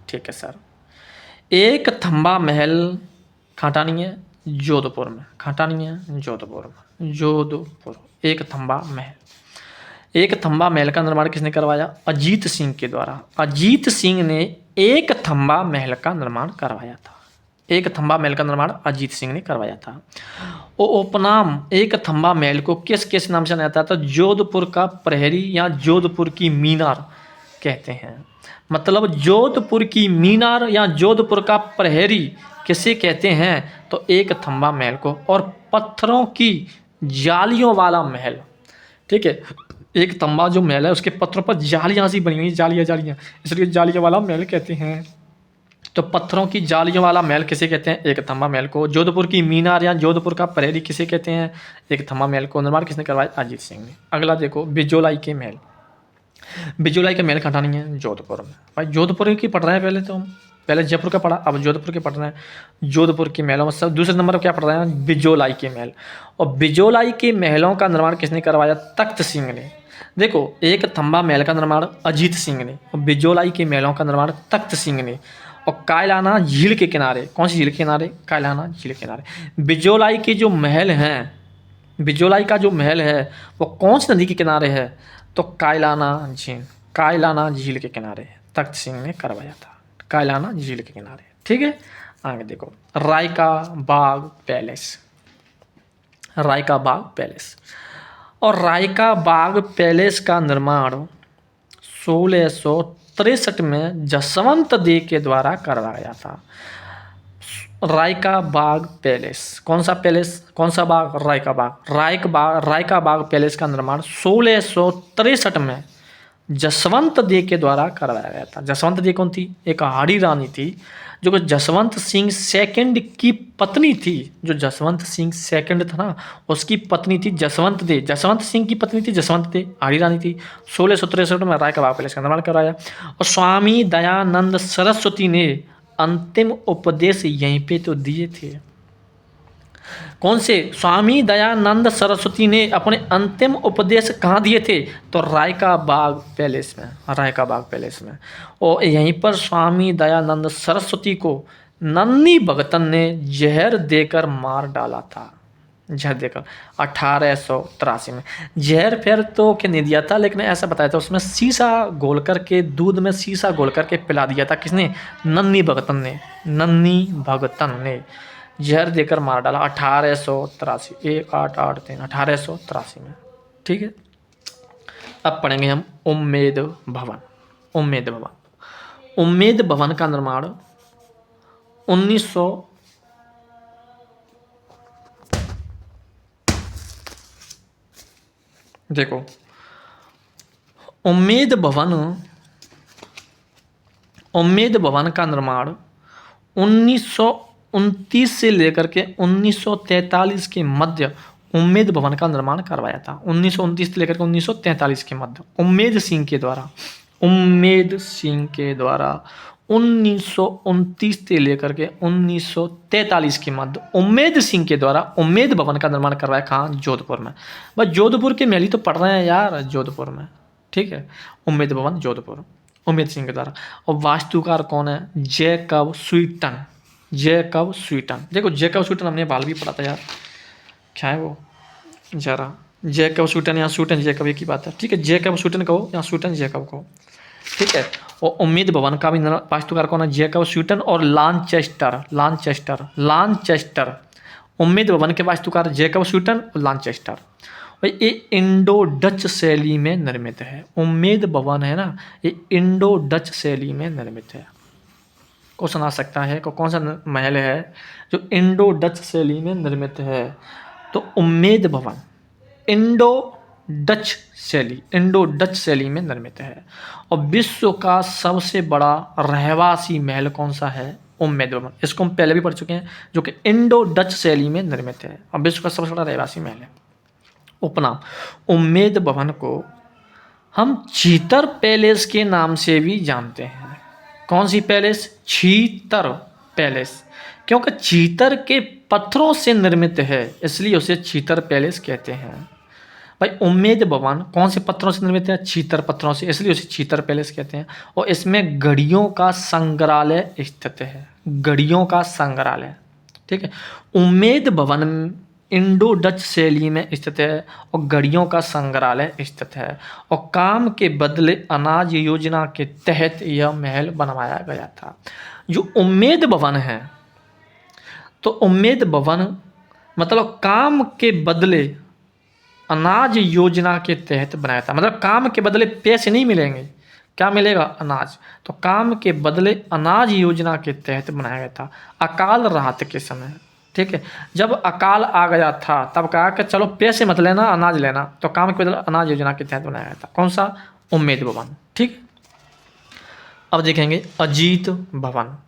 ठीक है सर। एक थंबा महल खटानी है जोधपुर में, खटानी है जोधपुर में। जोधपुर एक थंबा महल। एक थंबा महल का निर्माण किसने करवाया? अजीत सिंह के द्वारा। अजीत सिंह ने एक थंबा महल का निर्माण करवाया था। एक थंबा महल का निर्माण अजीत सिंह ने करवाया था। वो उपनाम एक थंबा महल को किस किस नाम से जाना जाता है? तो जोधपुर का प्रहरी या जोधपुर की मीनार कहते हैं। मतलब जोधपुर की मीनार या जोधपुर का प्रहरी किसे कहते हैं? तो एक थंबा महल को। और पत्थरों की जालियों वाला महल, ठीक है। एक तंबा जो महल है उसके पत्थरों पर जालियाँ सी बनी हुई, जालियाँ, इसलिए जालियाँ वाला महल कहते हैं। तो पत्थरों की जालियों वाला महल किसे कहते हैं? एक थंबा महल को। जोधपुर की मीनार या जोधपुर का प्रहरी किसे कहते हैं? एक थंबा महल को। निर्माण किसने करवाया? अजीत सिंह ने। अगला देखो, बिजोलाई के महल। बिजोलाई के महल कहाँ नहीं है? जोधपुर में। भाई जोधपुर की पढ़ रहे हैं पहले तो हम, पहले जयपुर का पढ़ा, अब जोधपुर के पढ़ रहे हैं। जोधपुर के महलों में सब दूसरे नंबर पर क्या पढ़ रहे हैं? बिजोलाई के महल। और बिजोलाई के महलों का निर्माण किसने करवाया? तख्त सिंह ने। देखो, एक थंबा महल का निर्माण अजीत सिंह ने और बिजोलाई के महलों का निर्माण तख्त सिंह ने। और कायलाना झील के किनारे, कौन सी झील के किनारे? कायलाना झील के किनारे। बिजोलाई के जो महल हैं, बिजोलाई का जो महल है वो कौन सी नदी के किनारे है? तो कायलाना झील, कायलाना झील के किनारे तख्त सिंह ने करवाया था, कायलाना झील के किनारे। ठीक है, आगे देखो, राय का बाग पैलेस। राय का बाग पैलेस। और राय का बाग पैलेस का निर्माण 1663 में जसवंत देव के द्वारा करवाया था। राय का बाग पैलेस, कौन सा पैलेस, कौन सा बाग? राय का बाग। राय का बाग पैलेस का निर्माण 1663 में जसवंत देव के द्वारा करवाया गया था। जसवंत देव कौन थी? एक हाड़ी रानी थी जो कि जसवंत सिंह सेकंड की पत्नी थी। जो जसवंत सिंह सेकंड था ना, उसकी पत्नी थी जसवंत देव। जसवंत सिंह की पत्नी थी जसवंत देव, हाड़ी रानी थी। 1663 में राय का बाग पैलेस का निर्माण कराया। और स्वामी दयानंद सरस्वती ने अंतिम उपदेश यहीं पे तो दिए थे। कौन से? स्वामी दयानंद सरस्वती ने अपने अंतिम उपदेश कहाँ दिए थे? तो राय का बाग पैलेस में, राय का बाग पैलेस में। और यहीं पर स्वामी दयानंद सरस्वती को नन्ही भगतन ने जहर देकर मार डाला था। जहर देकर 1883 में। जहर फिर तो क्या नहीं दिया था, लेकिन ऐसा बताया था उसमें शीशा घोल करके, दूध में शीशा घोल करके पिला दिया था। किसने? नन्ही भगतन ने, नन्ही भगतन ने जहर देकर मार डाला 1883, 1883, 1883 में। ठीक है, अब पढ़ेंगे हम उम्मेद भवन। उम्मेद भवन, उम्मेद भवन का निर्माण 1900 देखो, उम्मेद भवन, उम्मेद भवन का निर्माण 1929 से लेकर के 1943 के मध्य उम्मेद भवन का निर्माण करवाया था। 1929 से लेकर के 1943 के मध्य उम्मेद सिंह के द्वारा, उम्मेद सिंह के द्वारा 1929 से लेकर के 1943 के मध्य उम्मेद सिंह के द्वारा उम्मेद भवन का निर्माण करवाया। कहाँ? जोधपुर में। बस जोधपुर के महल ही तो पढ़ रहे हैं यार, जोधपुर में। ठीक है, उम्मेद भवन जोधपुर, उम्मेद सिंह के द्वारा। और वास्तुकार कौन है? जैकब स्वीटन। जैकब स्वीटन। देखो, जैकब स्वीटन हमने बाल भी पढ़ा था यार, क्या है वो जरा। जैकब स्वीटन या स्वीटन जैकब एक ही बात है। ठीक है, जैकब स्वीटन कहो या स्वीटन जैकब कहो। ठीक है, और उम्मेद भवन का भी वास्तुकार कौन है? जैकब स्वीटन और लांचेस्टर, लांचेस्टर, लांचेस्टर। उम्मेद भवन के वास्तुकार जैकब स्वीटन और लांचेस्टर। और ये इंडो डच शैली में निर्मित है। उम्मेद भवन है ना, ये इंडो डच शैली में निर्मित है। क्वेश्चन आ सकता है कि कौन सा महल है जो इंडो डच शैली में निर्मित है? तो उम्मेद भवन इंडो डच शैली, इंडो डच शैली में निर्मित है। और विश्व का सबसे बड़ा रहवासी महल कौन सा है? उम्मेद भवन। इसको हम पहले भी पढ़ चुके हैं, जो कि इंडो डच शैली में निर्मित है और विश्व का सबसे बड़ा रहवासी महल है। उपनाम, उम्मेद भवन को हम चीतर पैलेस के नाम से भी जानते हैं। कौन सी पैलेस? चीतर पैलेस। क्योंकि चीतर के पत्थरों से निर्मित है, इसलिए उसे चीतर पैलेस कहते हैं। भाई, उम्मेद भवन कौन से पत्थरों से निर्मित है? चीतर पत्थरों से, इसलिए उसे चीतर पैलेस कहते हैं। और इसमें घड़ियों का संग्रहालय स्थित है, घड़ियों का संग्रहालय। ठीक है, उम्मेद भवन इंडो डच शैली में स्थित है और घड़ियों का संग्रहालय स्थित है। और काम के बदले अनाज योजना के तहत यह महल बनवाया गया था। जो उम्मेद भवन है, तो उम्मेद भवन मतलब काम के बदले अनाज योजना के तहत बनाया था। मतलब काम के बदले पैसे नहीं मिलेंगे, क्या मिलेगा? अनाज। तो काम के बदले अनाज योजना के तहत बनाया गया था। अकाल राहत के समय, ठीक है। जब अकाल आ गया था तब कहा कि चलो पे से मत लेना, अनाज लेना, तो काम के बदले अनाज योजना के तहत बनाया गया था। कौन सा? उम्मेद भवन। ठीक। अब देखेंगे अजीत भवन।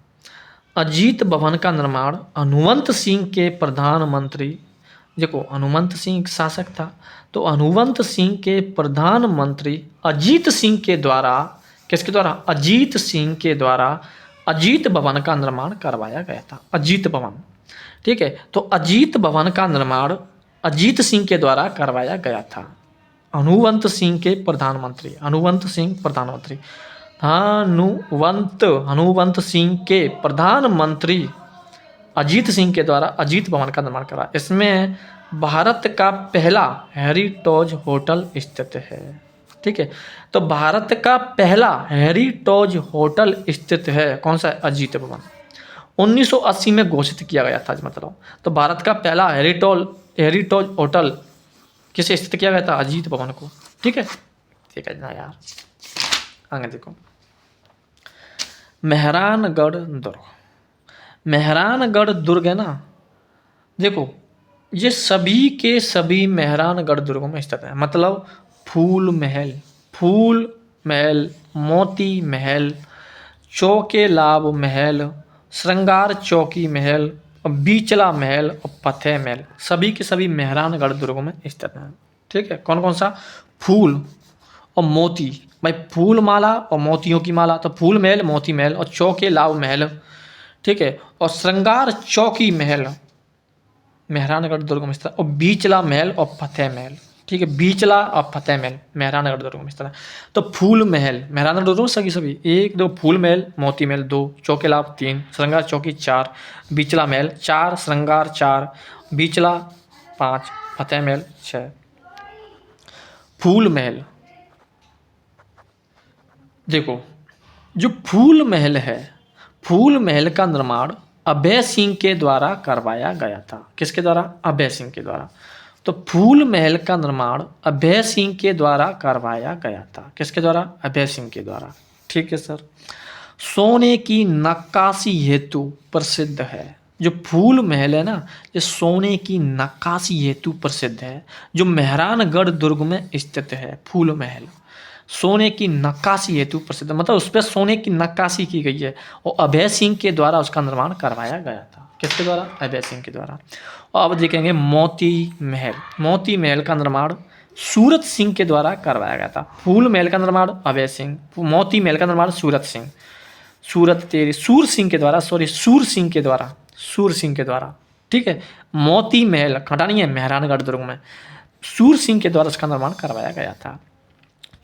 अजीत भवन का निर्माण हनुमंत सिंह के प्रधानमंत्री, देखो हनुमंत सिंह एक शासक था, तो हनुमंत सिंह के प्रधानमंत्री अजीत सिंह के द्वारा, किसके द्वारा? अजीत सिंह के द्वारा अजीत भवन का निर्माण करवाया गया था। अजीत भवन, ठीक है। तो अजीत भवन का निर्माण अजीत सिंह के द्वारा करवाया गया था। हनुमंत सिंह के प्रधानमंत्री, हनुमंत सिंह प्रधानमंत्री, हनुमंत सिंह के प्रधानमंत्री अजीत सिंह के द्वारा अजीत भवन का निर्माण करा। इसमें भारत का पहला हेरिटेज होटल स्थित है। ठीक है। तो भारत का पहला हेरिटेज होटल स्थित है। कौन सा? अजीत भवन। 1980 में घोषित किया गया था, मतलब तो भारत का पहला हेरिटेज होटल किसे स्थित किया गया था? अजीत भवन को। ठीक है, ठीक है ना यार। आगे देखो, मेहरानगढ़ दुर्ग। मेहरानगढ़ दुर्ग है ना, देखो ये सभी के सभी मेहरानगढ़ दुर्गों में स्थित है। मतलब फूल महल, फूल महल, मोती महल, चौकेलाभ महल, श्रृंगार चौकी महल, और बीचला महल और फतेह महल, सभी के सभी मेहरानगढ़ दुर्गों में स्थित हैं। ठीक है। कौन कौन सा? फूल और मोती, भाई फूल माला और मोतियों की माला, तो फूल महल, मोती महल और चौकेलाभ महल, ठीक है, और श्रृंगार चौकी महल मेहरानगढ़ दुर्ग में स्थित, और बीचला महल और फतेह महल। ठीक है, बीचला और फतेह महल मेहरानगढ़ दुर्ग में स्थित है। तो फूल महल मेहरानगढ़ दुर्ग में सभी सभी 1 2, फूल महल, मोती महल 2, चौकेलाभ 3, श्रृंगार चौकी 4, बीचला महल 4, श्रृंगार 4, बीचला 5, फतेह महल 6। फूल महल, देखो जो फूल महल है, फूल महल का निर्माण अभय सिंह के द्वारा करवाया गया था। किसके द्वारा? अभय सिंह के द्वारा। तो फूल महल का निर्माण अभय सिंह के द्वारा करवाया गया था। किसके द्वारा? अभय सिंह के द्वारा। ठीक है सर। सोने की नक्काशी हेतु प्रसिद्ध है। जो फूल महल है ना, ये सोने की नक्काशी हेतु प्रसिद्ध है, जो मेहरानगढ़ दुर्ग में स्थित है। फूल महल सोने की नक्काशी हेतु प्रसिद्ध, मतलब उस पर सोने की नक्काशी की गई है, और अभय सिंह के द्वारा उसका निर्माण करवाया गया था। किसके द्वारा? अभय सिंह के द्वारा। और अब देखेंगे मोती महल। मोती महल का निर्माण सूरत सिंह के द्वारा करवाया गया था। फूल महल का निर्माण अभय सिंह, मोती महल का निर्माण सूरत सिंह, सूर सिंह के द्वारा, सूर सिंह के द्वारा, सूर सिंह के द्वारा। ठीक है। मोती महल खटानी है मेहरानगढ़ दुर्ग में, सूर सिंह के द्वारा उसका निर्माण करवाया गया था।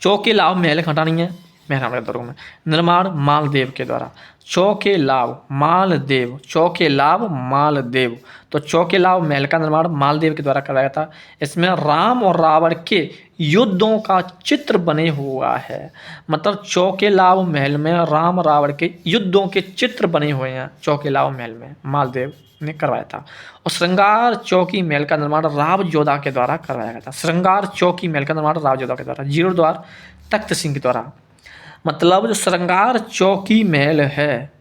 चौकेलाभ महल खटानी है मेहरानगढ़ दुर्ग में, निर्माण मालदेव के द्वारा। चौकेलाभ मालदेव, चौकेलाभ मालदेव, तो चौकेलाभ महल का निर्माण मालदेव के द्वारा कराया था। इसमें राम और रावण के युद्धों का चित्र बने हुआ है। मतलब चौकेलाभ महल में राम रावण के युद्धों के चित्र बने हुए हैं। चौकेलाभ महल में मालदेव ने करवाया था। और श्रृंगार चौकी महल का निर्माण राव जोधा के द्वारा करवाया गया था। श्रृंगार चौकी महल का निर्माण राव जोधा के द्वारा, जीर्णोद्वार तख्त सिंह के द्वारा। मतलब जो श्रृंगार चौकी महल है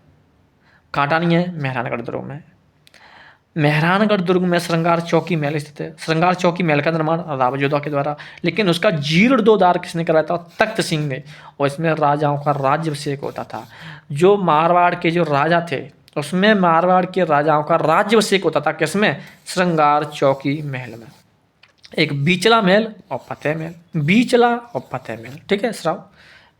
कांटा नहीं है मेहरानगढ़ दुर्ग में। मेहरानगढ़ दुर्ग में श्रृंगार चौकी महल स्थित है। श्रृंगार चौकी महल का निर्माण राव जोधा के द्वारा, लेकिन उसका जीर्णोद्वार किसने करवाया था? तख्त सिंह ने। और इसमें राजाओं का राज्याभिषेक होता था। जो मारवाड़ के जो राजा थे, उसमें मारवाड़ के राजाओं का राज्याभिषेक होता था। किसमें? श्रृंगार चौकी महल में। एक बीचला महल और फतेह महल, बीचला और फतेह महल। ठीक है श्राव,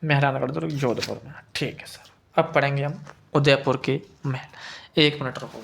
मेहरानगढ़ दुर्ग जोधपुर में। ठीक है सर। अब पढ़ेंगे हम उदयपुर के महल। 1 मिनट रुको।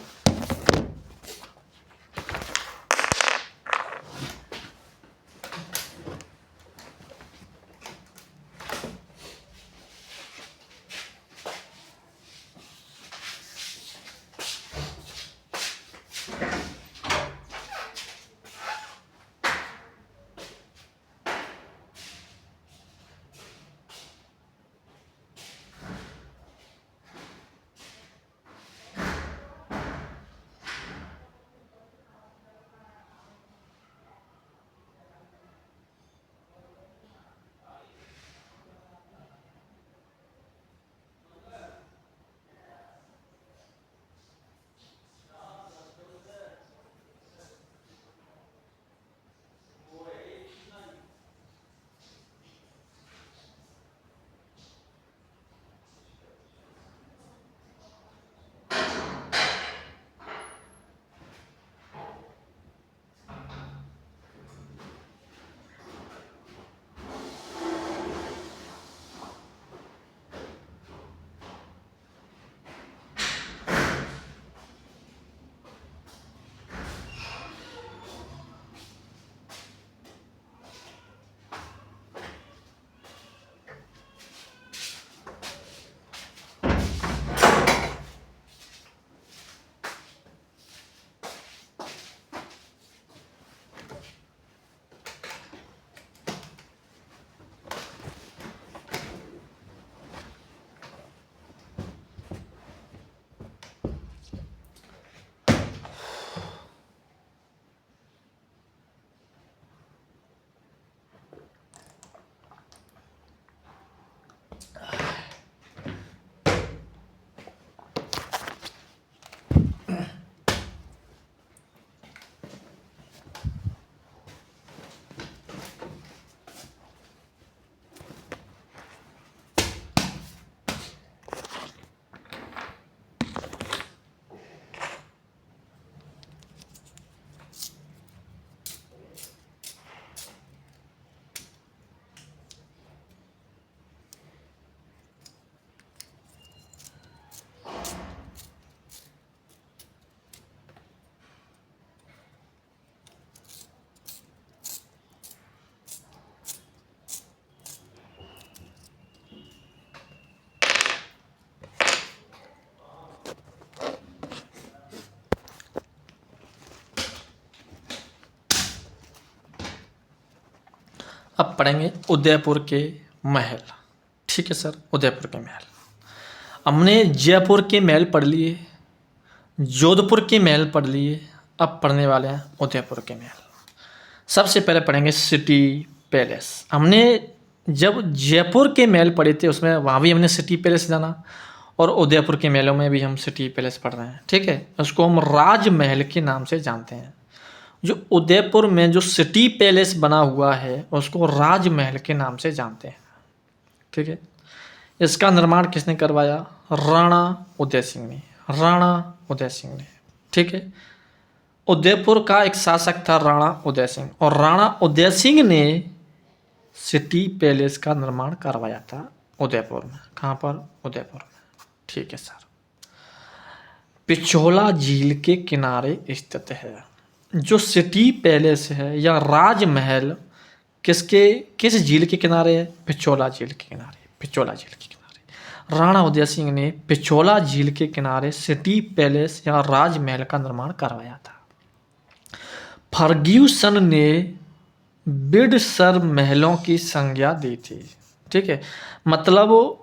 अब पढ़ेंगे उदयपुर के महल। ठीक है सर, उदयपुर के महल। हमने जयपुर के महल पढ़ लिए, जोधपुर के महल पढ़ लिए, अब पढ़ने वाले हैं उदयपुर के महल। सबसे पहले पढ़ेंगे सिटी पैलेस। हमने जब जयपुर के महल पढ़े थे उसमें वहाँ भी हमने सिटी पैलेस जाना, और उदयपुर के महलों में भी हम सिटी पैलेस पढ़ रहे हैं। ठीक है, उसको हम राजमहल के नाम से जानते हैं। जो उदयपुर में जो सिटी पैलेस बना हुआ है उसको राजमहल के नाम से जानते हैं। ठीक है, इसका निर्माण किसने करवाया? राणा उदय सिंह ने। राणा उदय सिंह ने। ठीक है, उदयपुर का एक शासक था राणा उदय सिंह, और राणा उदय सिंह ने सिटी पैलेस का निर्माण करवाया था उदयपुर में। कहाँ पर? उदयपुर में। ठीक है सर। पिछोला झील के किनारे स्थित है। जो सिटी पैलेस है या राजमहल किस झील के किनारे है? पिछोला झील के किनारे। पिछोला झील के किनारे राणा उदय सिंह ने पिछोला झील के किनारे सिटी पैलेस या राजमहल का निर्माण करवाया था। फर्ग्यूसन ने बिडसर महलों की संज्ञा दी थी। ठीक है, मतलब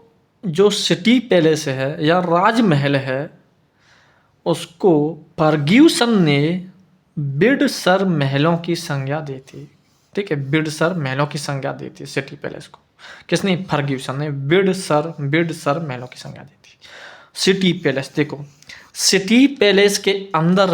जो सिटी पैलेस है या राजमहल है उसको फर्ग्यूसन ने बिडसर महलों की संज्ञा दी थी। ठीक है, बिडसर महलों की संज्ञा दी थी सिटी पैलेस को। किसने? फर्ग्यूसन ने बिडसर महलों की संज्ञा दी थी। सिटी पैलेस देखो, सिटी पैलेस के अंदर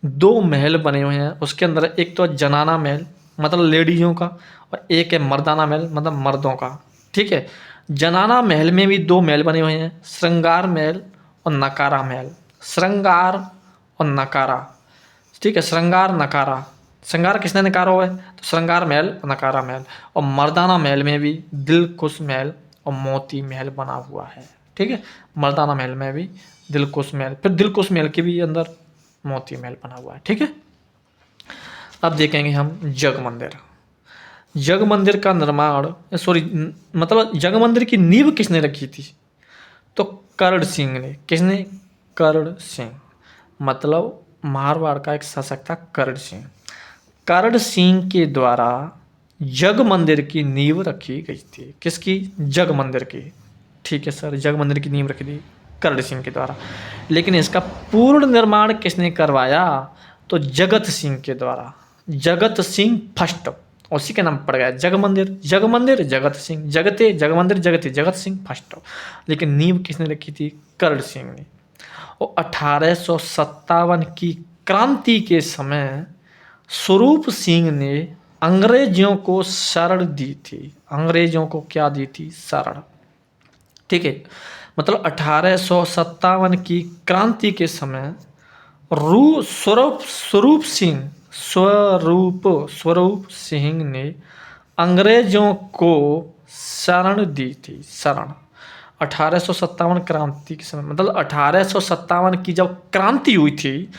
दो महल बने हुए हैं। उसके अंदर एक तो जनाना महल मतलब लेडीजों का, और एक है मर्दाना महल मतलब मर्दों का। ठीक है, जनाना महल में भी दो महल बने हुए हैं, श्रृंगार महल और नकारा महल। श्रृंगार और नकारा। ठीक है, श्रृंगार नकारा। श्रृंगार किसने नकारा हुआ है? तो श्रृंगार महल और नकारा महल। और मर्दाना महल में भी दिलकुश महल और मोती महल बना हुआ है। ठीक है, मर्दाना महल में भी दिलकुश महल, फिर दिलकुश महल के भी अंदर मोती महल बना हुआ है। ठीक है, अब देखेंगे हम जग मंदिर। जग मंदिर का निर्माण मतलब जग मंदिर की नींव किसने रखी थी? तो कर्ण सिंह ने। किसने? कर्ण सिंह। मतलब मारवाड़ का एक शासक था कर्ण सिंह। कर्ण सिंह के द्वारा जग मंदिर की नींव रखी गई थी। किसकी? जग मंदिर की। ठीक है सर, जग मंदिर की नींव रखी थी कर्ण सिंह के द्वारा। लेकिन इसका पूर्ण निर्माण किसने करवाया? तो जगत सिंह के द्वारा। जगत सिंह फर्स्ट, उसी के नाम पड़ गया जग मंदिर। जग मंदिर जगत सिंह, जगते जग मंदिर, जगते जगत सिंह फर्स्ट। लेकिन नींव किसने रखी थी? कर्ण सिंह ने। और 1857 की क्रांति के समय स्वरूप सिंह ने अंग्रेजों को शरण दी थी। अंग्रेजों को क्या दी थी? शरण। ठीक है, मतलब 1857 की क्रांति के समय स्वरूप सिंह ने अंग्रेजों को शरण दी थी। शरण 1857 क्रांति के समय, मतलब 1857 की जब क्रांति हुई थी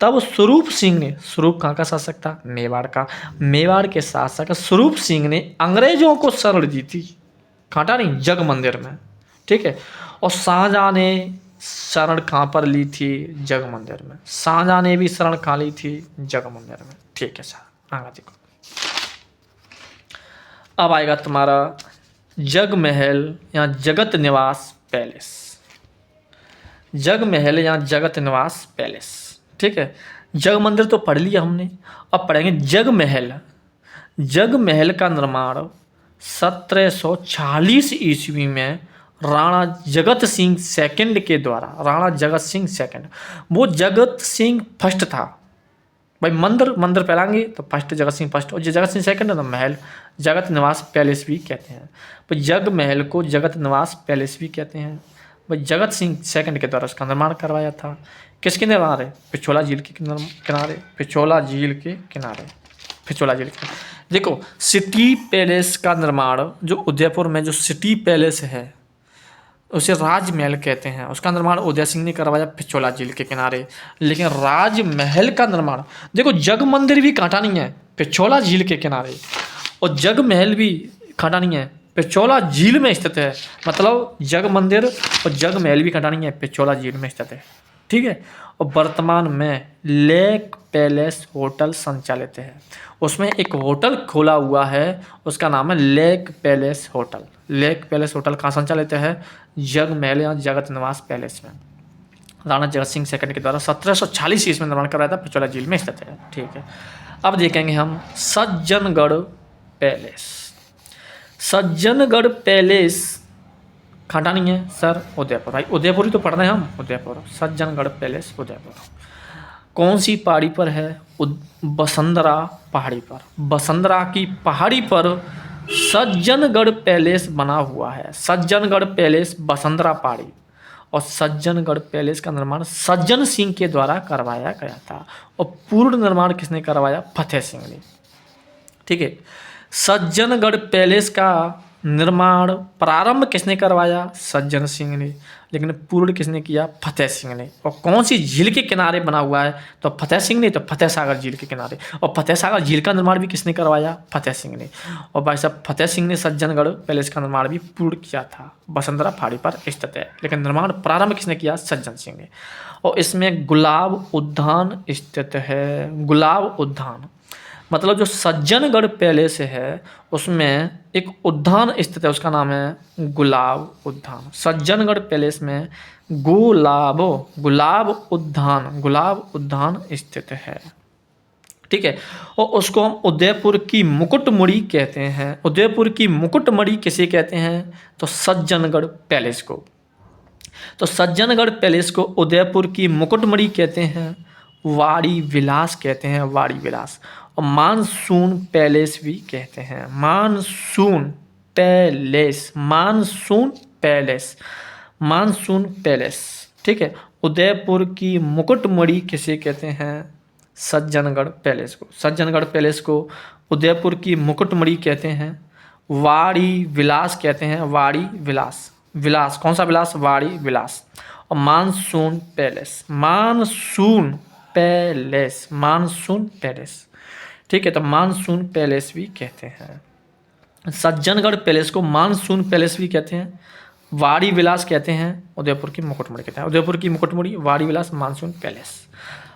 तब स्वरूप सिंह ने, स्वरूप कहाँ का शासक था? मेवाड़ का। मेवाड़ के शासक स्वरूप सिंह ने अंग्रेजों को शरण दी थी। कांटा नहीं, जग मंदिर में। ठीक है, और शाहजहां ने शरण कहाँ पर ली थी? जग मंदिर में। शाहजहां ने भी शरण कहाँ ली थी? जग मंदिर में। ठीक है सर, आगे देखो। अब आएगा तुम्हारा जग महल या जगत निवास पैलेस। जग महल या जगत निवास पैलेस। ठीक है, जग मंदिर तो पढ़ लिया हमने, अब पढ़ेंगे जग महल। जग महल का निर्माण 1740 ईस्वी में राणा जगत सिंह सेकंड के द्वारा, राणा जगत सिंह सेकंड, वो जगत सिंह फर्स्ट था भाई। मंदिर मंदिर फैलाएंगे तो फर्स्ट जगत सिंह फर्स्ट, और जो जगत सिंह सेकंड है तो महल जगत निवास पैलेस भी कहते हैं। भाई जग महल को जगत निवास पैलेस भी कहते हैं। भाई जगत सिंह सेकंड के द्वारा उसका निर्माण करवाया था। किसके किनारे? पिछोला झील के किनारे, पिछोला झील के किनारे, पिछोला झील के। देखो सिटी पैलेस का निर्माण, जो उदयपुर में जो सिटी पैलेस है उसे राजमहल कहते हैं, उसका निर्माण उदय सिंह ने करवाया पिछोला झील के किनारे। लेकिन राजमहल का निर्माण, देखो जग मंदिर भी कांटानी है पिछोला झील के किनारे, और जग महल भी कांटानी है पिछोला झील में स्थित है। मतलब जग मंदिर और जग महल भी कांटानी है पिछोला झील में स्थित है, ठीक है। और वर्तमान में लेक पैलेस होटल संचालित है, उसमें एक होटल खोला हुआ है, उसका नाम है lake palace hotel. Lake palace hotel कहाँ संचालित है? जग महल या जगत निवास पैलेस में। राणा जगत सिंह सेकंड के द्वारा 1740 ईस्वी में निर्माण कराया था, पिछोला झील में स्थित है, ठीक है। अब देखेंगे हम सज्जनगढ़ पैलेस। सज्जनगढ़ पैलेस खाटानी है सर, उदयपुर। भाई उदयपुर ही तो पढ़ रहे हैं हम, उदयपुर। सज्जनगढ़ पैलेस उदयपुर कौन सी पहाड़ी पर है? बसंतरा पहाड़ी पर। बसंतरा की पहाड़ी पर सज्जनगढ़ पैलेस बना हुआ है। सज्जनगढ़ पैलेस बसंतरा पहाड़ी, और सज्जनगढ़ पैलेस का निर्माण सज्जन सिंह के द्वारा करवाया गया था, और पूर्ण निर्माण किसने करवाया? फतेह सिंह ने, ठीक है। सज्जनगढ़ पैलेस का निर्माण प्रारंभ किसने करवाया? सज्जन सिंह ने, लेकिन पूर्ण किसने किया? फतेह सिंह ने। और कौन सी झील के किनारे बना हुआ है? तो फतेह सिंह ने, तो फतेह सागर झील के किनारे। और फतेह सागर झील का निर्माण भी किसने करवाया? फतेह सिंह ने। और भाई साहब फतेह सिंह ने सज्जनगढ़ पैलेस का निर्माण भी पूर्ण किया था, बसंतरा पहाड़ी पर स्थित है, लेकिन निर्माण प्रारंभ किसने किया? सज्जन सिंह ने। और इसमें गुलाब उद्यान स्थित है। गुलाब उद्यान मतलब जो सज्जनगढ़ पैलेस है उसमें एक उद्यान स्थित है, उसका नाम है गुलाब उद्यान। सज्जनगढ़ पैलेस में गुलाब उद्यान स्थित है, ठीक है। और उसको हम उदयपुर की मुकुटमणि कहते हैं। उदयपुर की मुकुटमणि किसे कहते हैं? तो सज्जनगढ़ पैलेस को। तो सज्जनगढ़ पैलेस को उदयपुर की मुकुटमणि कहते हैं, वाड़ी विलास कहते हैं, वाड़ी विलास। और मानसून पैलेस भी कहते हैं, monsoon palace, monsoon palace, monsoon palace, ठीक है। उदयपुर की मुकुटमणि किसे कहते हैं? सज्जनगढ़ पैलेस को। सज्जनगढ़ पैलेस को उदयपुर की मुकुटमणि कहते हैं, वाड़ी विलास कहते हैं, वाड़ी विलास। विलास कौन सा विलास? वाड़ी विलास। और monsoon palace, monsoon palace, monsoon palace, ठीक है। तो मानसून पैलेस भी कहते हैं। सज्जनगढ़ पैलेस को मानसून पैलेस भी कहते हैं, वाड़ी विलास कहते हैं, उदयपुर की मुकुटमणि कहते हैं। उदयपुर की मुकुटमणि, वाड़ी विलास, मानसून पैलेस।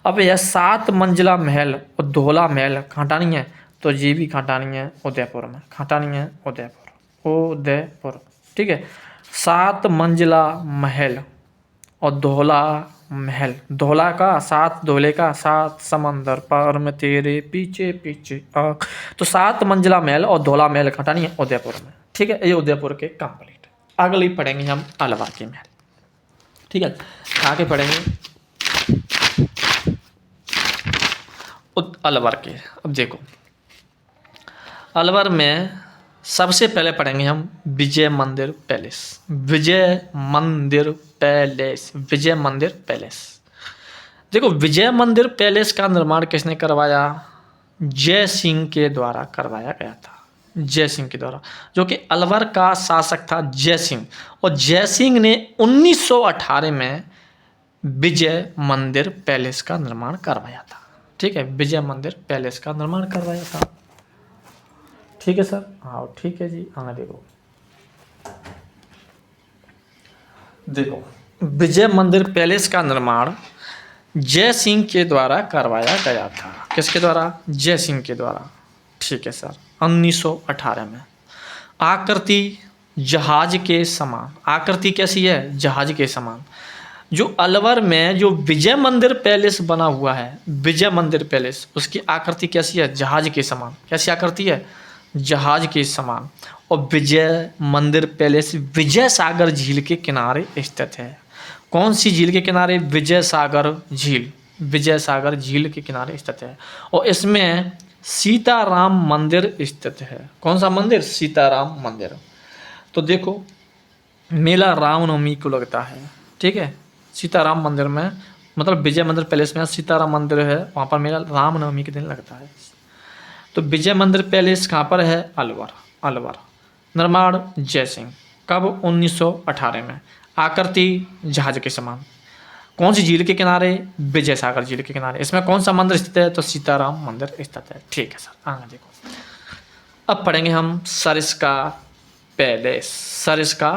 अब यह 7 मंजिला महल और धोला महल खाटानी है, तो ये भी खाटानी है उदयपुर में, खाटानी है उदयपुर, उदयपुर, ठीक है। 7 मंजिला महल और धोला महल, धोला का 7, धोले का 7 समंदर पार में तेरे पीछे पीछे आ। तो 7 मंजिला महल और धोला महल खटानी है उदयपुर में, ठीक है। ये उदयपुर के कंप्लीट। अगली पढ़ेंगे हम अलवर के महल, ठीक है। आगे पढ़ेंगे अलवर के। अब देखो अलवर में सबसे पहले पढ़ेंगे हम विजय मंदिर पैलेस। विजय मंदिर पैलेस, विजय मंदिर पैलेस। देखो विजय मंदिर पैलेस का निर्माण किसने करवाया? जय सिंह के द्वारा करवाया गया था, जय सिंह के द्वारा, जो कि अलवर का शासक था जय सिंह। और जय सिंह ने 1918 में विजय मंदिर पैलेस का निर्माण करवाया था, ठीक है। विजय मंदिर पैलेस का निर्माण करवाया था, ठीक है सर। हाँ ठीक है जी। हाँ देखो विजय मंदिर पैलेस का निर्माण जय सिंह के द्वारा करवाया गया था। किसके द्वारा? जय सिंह के द्वारा, ठीक है सर। 1918 में। आकृति जहाज के समान, आकृति कैसी है? जहाज के समान। जो अलवर में जो विजय मंदिर पैलेस बना हुआ है, विजय मंदिर पैलेस, उसकी आकृति कैसी है? जहाज के समान। कैसी आकृति है? जहाज के समान। और विजय मंदिर पैलेस विजय सागर झील के किनारे स्थित है। कौन सी झील के किनारे? विजय सागर झील, विजय सागर झील के किनारे स्थित है। और इसमें सीताराम मंदिर स्थित है। कौन सा मंदिर? सीताराम मंदिर। तो देखो मेला रामनवमी को लगता है, ठीक है। सीताराम मंदिर में, मतलब विजय मंदिर पैलेस में सीताराम मंदिर है, वहाँ पर मेला रामनवमी के दिन लगता है। तो विजय मंदिर पैलेस कहाँ पर है? अलवर, अलवर। निर्माण जय सिंह। कब? 1918 में। आकृति जहाज के समान। कौन सी झील के किनारे? विजय सागर झील के किनारे। इसमें कौन सा मंदिर स्थित है? तो सीताराम मंदिर स्थित है। ठीक है सर, आगे देखो। अब पढ़ेंगे हम Sariska palace, Sariska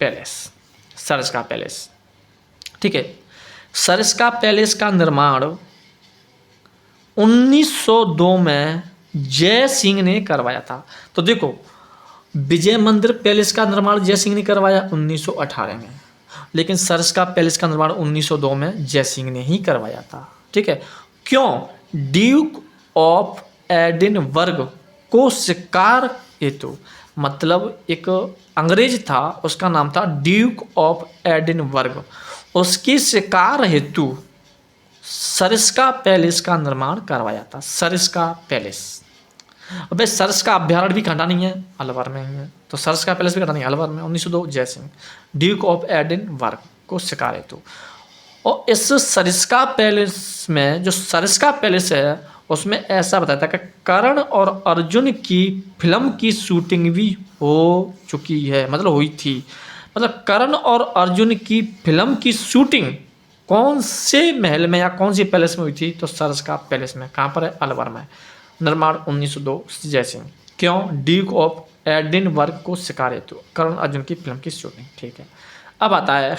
palace, Sariska palace, ठीक है। सरिस्का पैलेस का निर्माण 1902 में जय सिंह ने करवाया था। तो देखो विजय मंदिर पैलेस का निर्माण जय सिंह ने करवाया 1918 में, लेकिन सरिस्का पैलेस का निर्माण 1902 में जय सिंह ने ही करवाया था, ठीक है। क्यों? ड्यूक ऑफ एडिनबर्ग को शिकार हेतु, मतलब एक अंग्रेज था, उसका नाम था ड्यूक ऑफ एडिनबर्ग, उसकी शिकार हेतु सरिस्का पैलेस का निर्माण करवाया था। सरिस्का पैलेस। अबे सरिस्का अभ्यारण्य भी कहाँ नहीं है? अलवर में ही है। तो सरिस्का पैलेस भी कहाँ नहीं? अलवर में। 1902 जय सिंह, ड्यूक ऑफ एडिनबर्ग को शिकार हेतु। और इस सरिस्का पैलेस में, जो सरिस्का पैलेस है, उसमें ऐसा बताया था कि करण और अर्जुन की फिल्म की शूटिंग भी हो चुकी है, मतलब हुई थी। मतलब करण और अर्जुन की फिल्म की शूटिंग कौन से महल में या कौन सी पैलेस में हुई थी? तो सरिस्का पैलेस में। कहाँ पर है? अलवर में। निर्माण 1902 जय सिंह। क्यों? ड्यूक ऑफ एडिनबर्ग को शिकार हेतु, करण अर्जुन की फिल्म की शूटिंग, ठीक है। अब आता है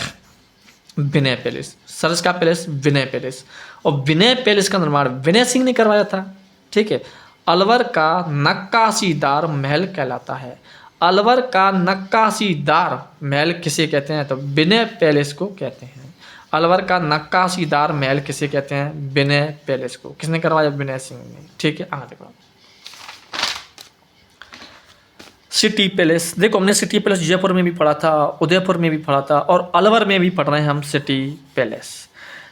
विनय पैलेस, सरिस्का पैलेस, विनय पैलेस। और विनय पैलेस का निर्माण विनय सिंह ने करवाया था, ठीक है। अलवर का नक्काशीदार महल कहलाता है। अलवर का नक्काशीदार महल किसे कहते हैं? तो विनय पैलेस को कहते हैं। अलवर का नक्काशीदार महल किसे कहते हैं? विनय पैलेस को। किसने करवाया? विनय सिंह ने, ठीक है। आगे देखो सिटी पैलेस। देखो हमने सिटी पैलेस जयपुर में भी पढ़ा था, उदयपुर में भी पढ़ा था, और अलवर में भी पढ़ रहे हैं हम सिटी पैलेस।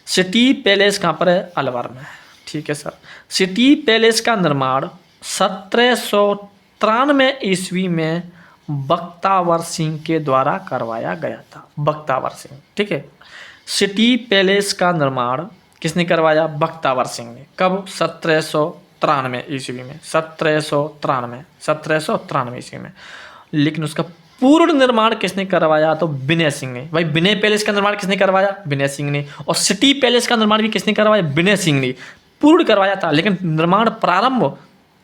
सिटी पैलेस कहाँ पर है? अलवर में, ठीक है सर। सिटी पैलेस का निर्माण 1793 ईस्वी में बख्तावर सिंह के द्वारा करवाया गया था। बख्तावर सिंह, ठीक है। सिटी पैलेस का निर्माण किसने करवाया? बख्तावर सिंह ने। कब? 1793 ईस्वी में। 1793 ईस्वी में। लेकिन उसका पूर्ण निर्माण किसने करवाया? तो विनय सिंह ने। भाई विनय पैलेस का निर्माण किसने करवाया? विनय सिंह ने। और सिटी पैलेस का निर्माण भी किसने करवाया? विनय सिंह ने। पूर्ण करवाया था, लेकिन निर्माण प्रारंभ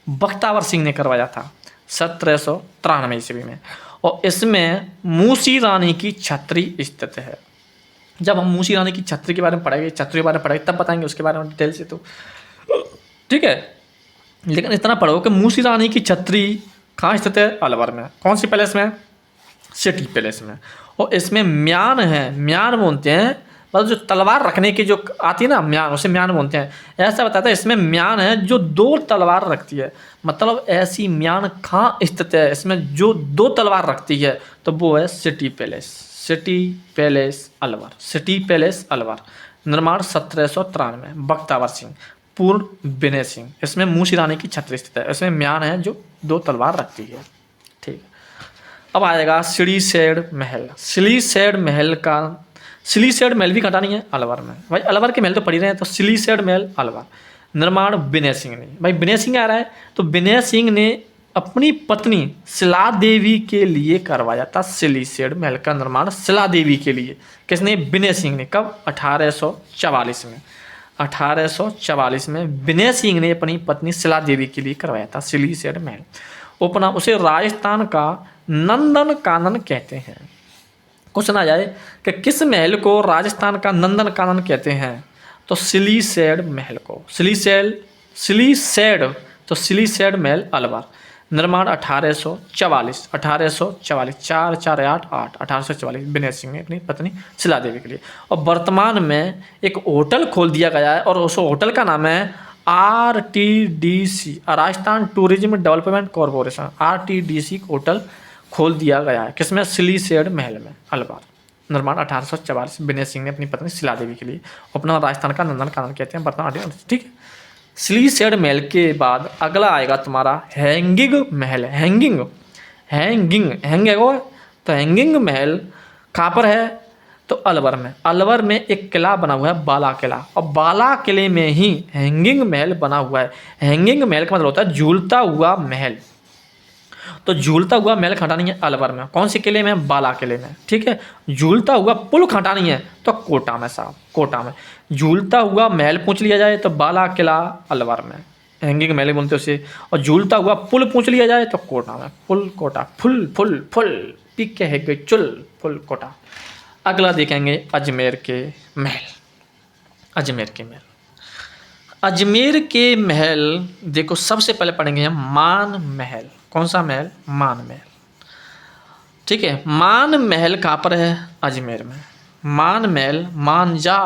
बख्तावर सिंह ने करवाया था 1793 ईस्वी में। और इसमें मूसी रानी की छतरी स्थित है। जब हम मूसी रानी की छतरी के बारे में पढ़ेंगे, छतरी के बारे में पढ़ेंगे, तब बताएंगे उसके बारे में डिटेल से, तो ठीक है। लेकिन इतना पढ़ो कि मूसी रानी की छतरी कहाँ स्थित है? अलवर में। कौन सी पैलेस में? सिटी पैलेस में। और इसमें म्यान है, म्यान बोलते हैं, मतलब जो तलवार रखने की जो आती है ना म्यान, उसे म्यान बोलते हैं। ऐसा बताता है इसमें म्यान है जो 2 तलवार रखती है। मतलब ऐसी म्यान कहाँ स्थित है इसमें जो 2 तलवार रखती है? तो वो है city palace. City palace Alwar, city palace Alwar. निर्माण 1793, बख्तावर सिंह, पूर्ण विनय सिंह। इसमें मूसी रानी की छतरी स्थित है। इसमें म्यान है जो 2 तलवार रखती है, ठीक। अब आएगा सिलीसेड महल। सिलीसेड महल का, सिलीसेड महल भी कटा नहीं है? अलवर में। भाई अलवर के महल तो पढ़ी रहे हैं, तो सिलीसेड महल अलवर। निर्माण विनय सिंह ने। भाई विनय सिंह आ रहा है, तो विनय सिंह ने अपनी पत्नी शिला देवी के लिए करवाया था सिलीसेड महल का निर्माण। शिला देवी के लिए किसने? विनय सिंह ने। कब? 1844 में। 1844 में विनय सिंह ने अपनी पत्नी शिला देवी के लिए करवाया था सिलीसेड महल। उपनाम उसे राजस्थान का नंदन कानन कहते हैं। क्वेश्चन आ जाए कि किस महल को राजस्थान का नंदन कानन कहते हैं? तो सिलीसेड महल को। सिलीसेड, तो सिलीसेड महल अलवर। निर्माण 1844, 1844 विनय सिंह ने अपनी पत्नी शिला देवी के लिए। और वर्तमान में एक होटल खोल दिया गया है, और उस होटल का नाम है RTDC, Rajasthan tourism development corporation. RTDC hotel खोल दिया गया है। किसमें? सिलीसेड महल में, अलवर। निर्माण 1844 विनय सिंह ने अपनी पत्नी शिला देवी के लिए। अपना राजस्थान का नंदन कानन कहते हैं वर्तमान, ठीक है। सिलीसेड महल के बाद अगला आएगा तुम्हारा हैंगिंग महल। हैंगिंग हैंगिंग हैंग है वो, तो हैंगिंग महल कहाँ पर है? तो अलवर में। अलवर में एक किला बना हुआ है बाला किला, और बाला किले में ही हैंगिंग महल बना हुआ है। हैंगिंग महल का मतलब होता है झूलता हुआ महल। तो झूलता हुआ महल खटानी है अलवर में। कौन से किले में? बाला किले में, ठीक है। झूलता हुआ पुल खटानी है तो कोटा में साहब, कोटा में। झूलता हुआ महल पूछ लिया जाए तो बाला किला अलवर में, हैंगिंग महल बोलते उसे। और झूलता हुआ पुल पूछ लिया जाए तो कोटा में, pool quota, full full full पिक के है गई चुल, फुल कोटा। अगला देखेंगे अजमेर के महल। अजमेर के महल, अजमेर के महल देखो, सबसे पहले पढ़ेंगे हम मान महल। कौन सा महल? मान महल, ठीक है। मान महल कहाँ पर है? अजमेर में। मान महल, मान जा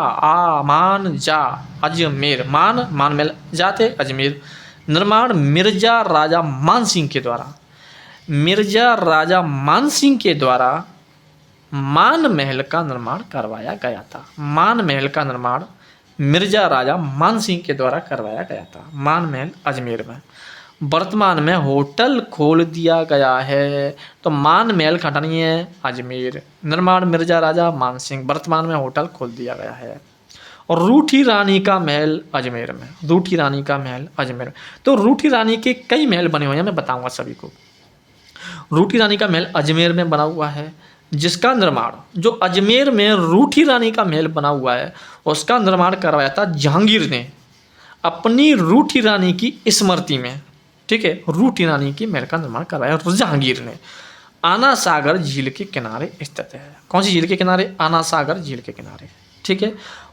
अजमेर, मान महल जाते अजमेर। निर्माण मिर्जा राजा मान सिंह के द्वारा। मिर्जा राजा मान सिंह के द्वारा मान महल का निर्माण करवाया गया था। मान महल का निर्माण मिर्जा राजा मान सिंह के द्वारा करवाया गया था। मान महल अजमेर में। वर्तमान में होटल खोल दिया गया है, तो मान महल खटानी है अजमेर। निर्माण मिर्जा राजा मान सिंह, वर्तमान में होटल खोल दिया गया है। और रूठी रानी का महल अजमेर में। रूठी रानी का महल अजमेर में। तो रूठी रानी के कई महल बने हुए हैं, मैं बताऊंगा सभी को। रूठी रानी का महल अजमेर में बना हुआ है, जिसका निर्माण, जो अजमेर में रूठी रानी का महल बना हुआ है, उसका निर्माण करवाया था जहांगीर ने अपनी रूठी रानी की स्मृति में, ठीक है। रूठी रानी की महल का निर्माण करवाया जहांगीर ने। आना सागर झील के किनारे स्थित है। कौन सी झील के किनारे? आना सागर झील के किनारे, ठीक है।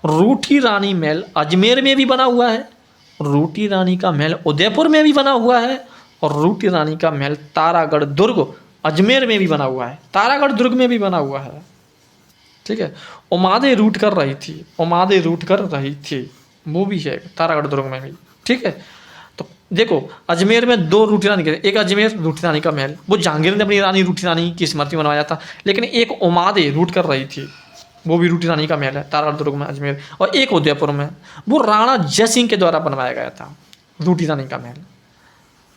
रूठी रानी महल अजमेर में भी बना हुआ है, रूठी रानी का महल उदयपुर में भी बना हुआ है, और रूठी रानी का महल तारागढ़ दुर्ग अजमेर में भी बना हुआ है, तारागढ़ दुर्ग में भी बना हुआ है, ठीक है। उमादे रूट कर रही थी, उमादे रूट कर रही थी, वो भी है तारागढ़ दुर्ग में भी, ठीक है। तो देखो, अजमेर में दो रूठी रानी के, एक अजमेर रूठी रानी का महल, वो जहांगीर ने अपनी रानी रूठी रानी की स्मृति में बनवाया था। लेकिन एक उमादे रूट कर रही थी, वो भी रूठी रानी का महल है तारागढ़ दुर्ग में अजमेर। और एक उदयपुर में, वो राणा जयसिंह के द्वारा बनवाया गया था रूठी रानी का महल,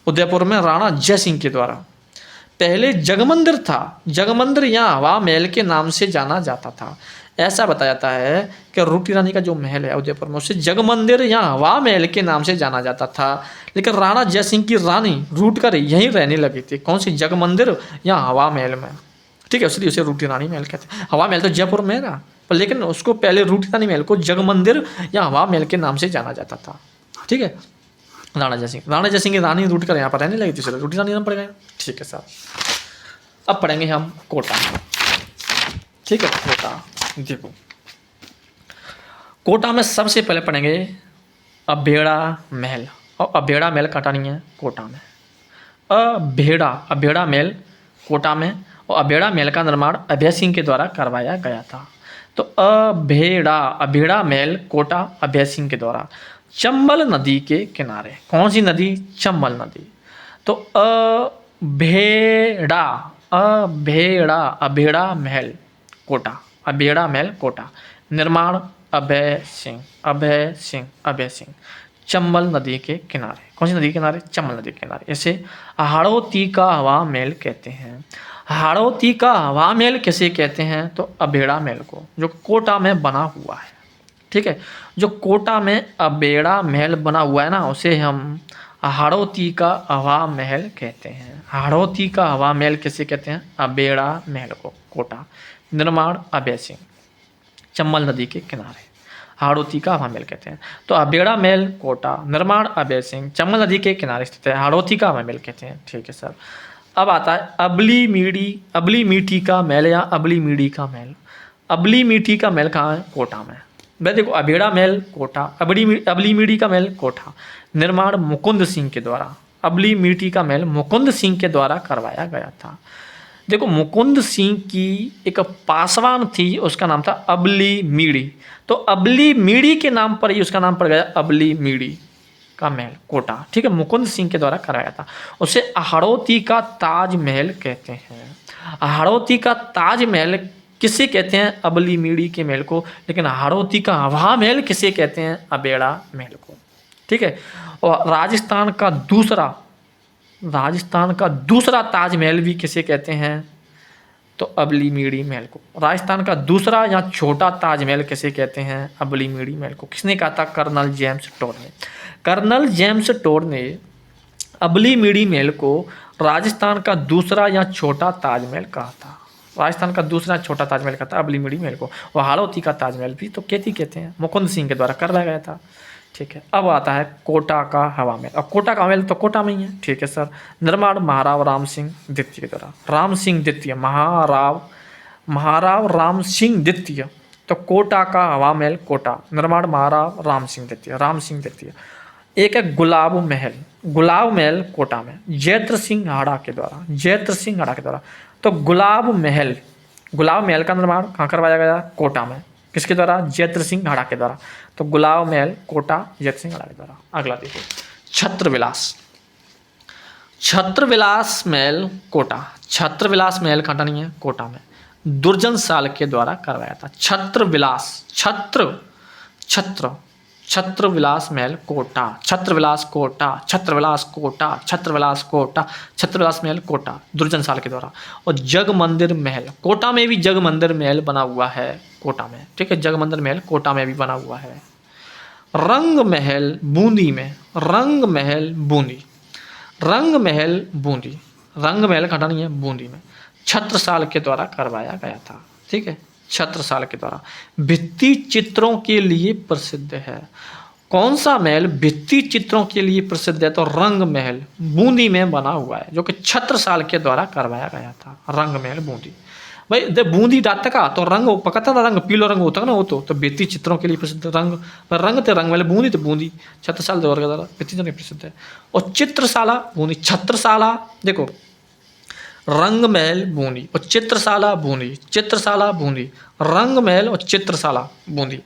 उदयपुर में राणा जयसिंह के द्वारा। पहले जगमंदिर था, जगमंदिर यहाँ हवा महल के नाम से जाना जाता था। ऐसा बताया जाता है कि रूठी रानी का जो महल है उदयपुर में, उसे जगमंदिर या हवा महल के नाम से जाना जाता था। लेकिन राणा जयसिंह की रानी रूठ कर यहीं रहने लगी थी। कौन सी? जगमंदिर या हवा महल में, ठीक है। इसलिए उसे रूठी रानी महल कहते हैं। हवा महल तो जयपुर में है, पर लेकिन उसको पहले रूठी रानी महल को जगमंदिर या हवा महल के नाम से जाना जाता था, ठीक है। राणा जयसिंह की रानी रूठ कर यहाँ पर रहने लगी थी, इसलिए रूठी रानी नाम पड़ गया, ठीक है साहब। अब पढ़ेंगे हम कोटा, ठीक है। कोटा देखो, कोटा में सबसे पहले पढ़ेंगे अभेड़ा महल। और अभेड़ा महल कटानी है कोटा में। अभेड़ा महल कोटा में। और अभेड़ा महल का निर्माण अभय सिंह के द्वारा करवाया गया था। तो अभेड़ा महल कोटा अभय सिंह के द्वारा। चंबल नदी के किनारे। कौन सी नदी? चंबल नदी। तो अभेड़ा महल कोटा, अभेड़ा महल कोटा। निर्माण अभय सिंह। चंबल नदी के किनारे। कौन सी नदी के किनारे? चंबल नदी के किनारे। इसे हाड़ौती का हवा महल कहते हैं। हाड़ौती का हवा महल किसे कहते हैं? तो अभेड़ा महल को, जो कोटा में बना हुआ है, ठीक है। जो कोटा में अभेड़ा महल बना हुआ है ना, उसे हम हाड़ौती का हवा महल कहते हैं। हाड़ौती का हवा महल किसे कहते हैं? अभेड़ा महल को, कोटा। निर्माण अभय सिंह। चंबल नदी के किनारे हाड़ौती का हवा महल कहते हैं। तो अभेड़ा महल कोटा, निर्माण अभय सिंह, चंबल नदी के किनारे स्थित है, हाड़ौती का हवा महल कहते हैं, ठीक है सर। अब आता है अबली मीठी का महल या अबली मीठी का महल। अबली मीठी का महल कहाँ है? कोटा में। भाई देखो, अभेड़ा महल कोटा, अबली मीठी का महल कोटा। निर्माण मुकुंद सिंह के द्वारा। अबली मीठी का महल मुकुंद सिंह के द्वारा करवाया गया था। देखो, मुकुंद सिंह की एक पासवान थी, उसका नाम था अबली मीड़ी। तो अबली मीड़ी के नाम पर ही उसका नाम पड़ गया अबली मीड़ी, का महल कोटा, ठीक है, मुकुंद सिंह के द्वारा कराया था। उसे हाड़ौती का ताजमहल कहते हैं। हाड़ौती का ताजमहल किसे कहते हैं? अबली मीड़ी के महल को। लेकिन हाड़ौती का हवा महल किसे कहते हैं? अबेड़ा महल को, ठीक है। और राजस्थान का दूसरा ताजमहल भी किसे कहते हैं? तो अबली मीड़ी महल को। राजस्थान का दूसरा या छोटा ताजमहल किसे कहते हैं? अबली मीड़ी महल को। किसने कहा था? कर्नल जेम्स टोड ने। कर्नल जेम्स टोड ने अबली मीड़ी महल को राजस्थान का दूसरा या छोटा ताजमहल कहा था। राजस्थान का दूसरा छोटा ताजमहल कहा था अबली मीड़ी महल को। और हाड़ौती का ताजमहल भी तो कहते हैं, मुकुंद सिंह के द्वारा करवाया गया था, ठीक है। अब आता है कोटा का हवा महल। अब कोटा का हवा महल तो कोटा में ही है, ठीक है सर। निर्माण महाराव राम सिंह द्वितीय के द्वारा। राम सिंह द्वितीय, महाराव राम सिंह द्वितीय। तो कोटा का हवा महल कोटा, निर्माण महाराव राम सिंह द्वितीय। एक है गुलाब महल कोटा में, जैत्र सिंह हाड़ा के द्वारा। तो गुलाब महल का निर्माण कहाँ करवाया गया? कोटा में। किसके द्वारा? जैत्र सिंह हाड़ा के द्वारा। तो गुलाब महल कोटा, जैत्र सिंह हाड़ा के द्वारा। अगला देखो, छत्रविलास महल कोटा। छत्रविलास महल कहाँ नहीं है? कोटा में। दुर्जन साल के द्वारा करवाया था। छत्रविलास महल कोटा, छत्रविलास महल कोटा, दुर्जन साल के द्वारा। और जगमंदिर महल कोटा में भी, जगमंदिर महल बना हुआ है कोटा में, ठीक है। जगमंदिर महल कोटा में भी बना हुआ है। रंग महल बूंदी में, रंग महल घटा नहीं है, बूंदी में छत्रसाल के द्वारा करवाया गया था, ठीक है। छत्रसाल के द्वारा। भित्ति चित्रों के लिए प्रसिद्ध है। कौन सा महल भित्ति चित्रों के लिए प्रसिद्ध है? तो रंग महल बूंदी में बना हुआ है, जो कि छत्रसाल के द्वारा करवाया गया था। रंग महल बूंदी, भाई जब बूंदी डालता का तो रंग पकड़ता था, रंग पीलो रंग होता है ना, वो तो भित्ति चित्रों के लिए प्रसिद्ध रंग थे। रंग महल बूंदी तो बूंदी छत्रसाल द्वारा भित्ति चित्रों के प्रसिद्ध है। और चित्रशाला बूंदी, छत्रशाला देखो, रंग महल बूंदी और चित्रशाला बूंदी, रंग महल और चित्रशाला बूंदी,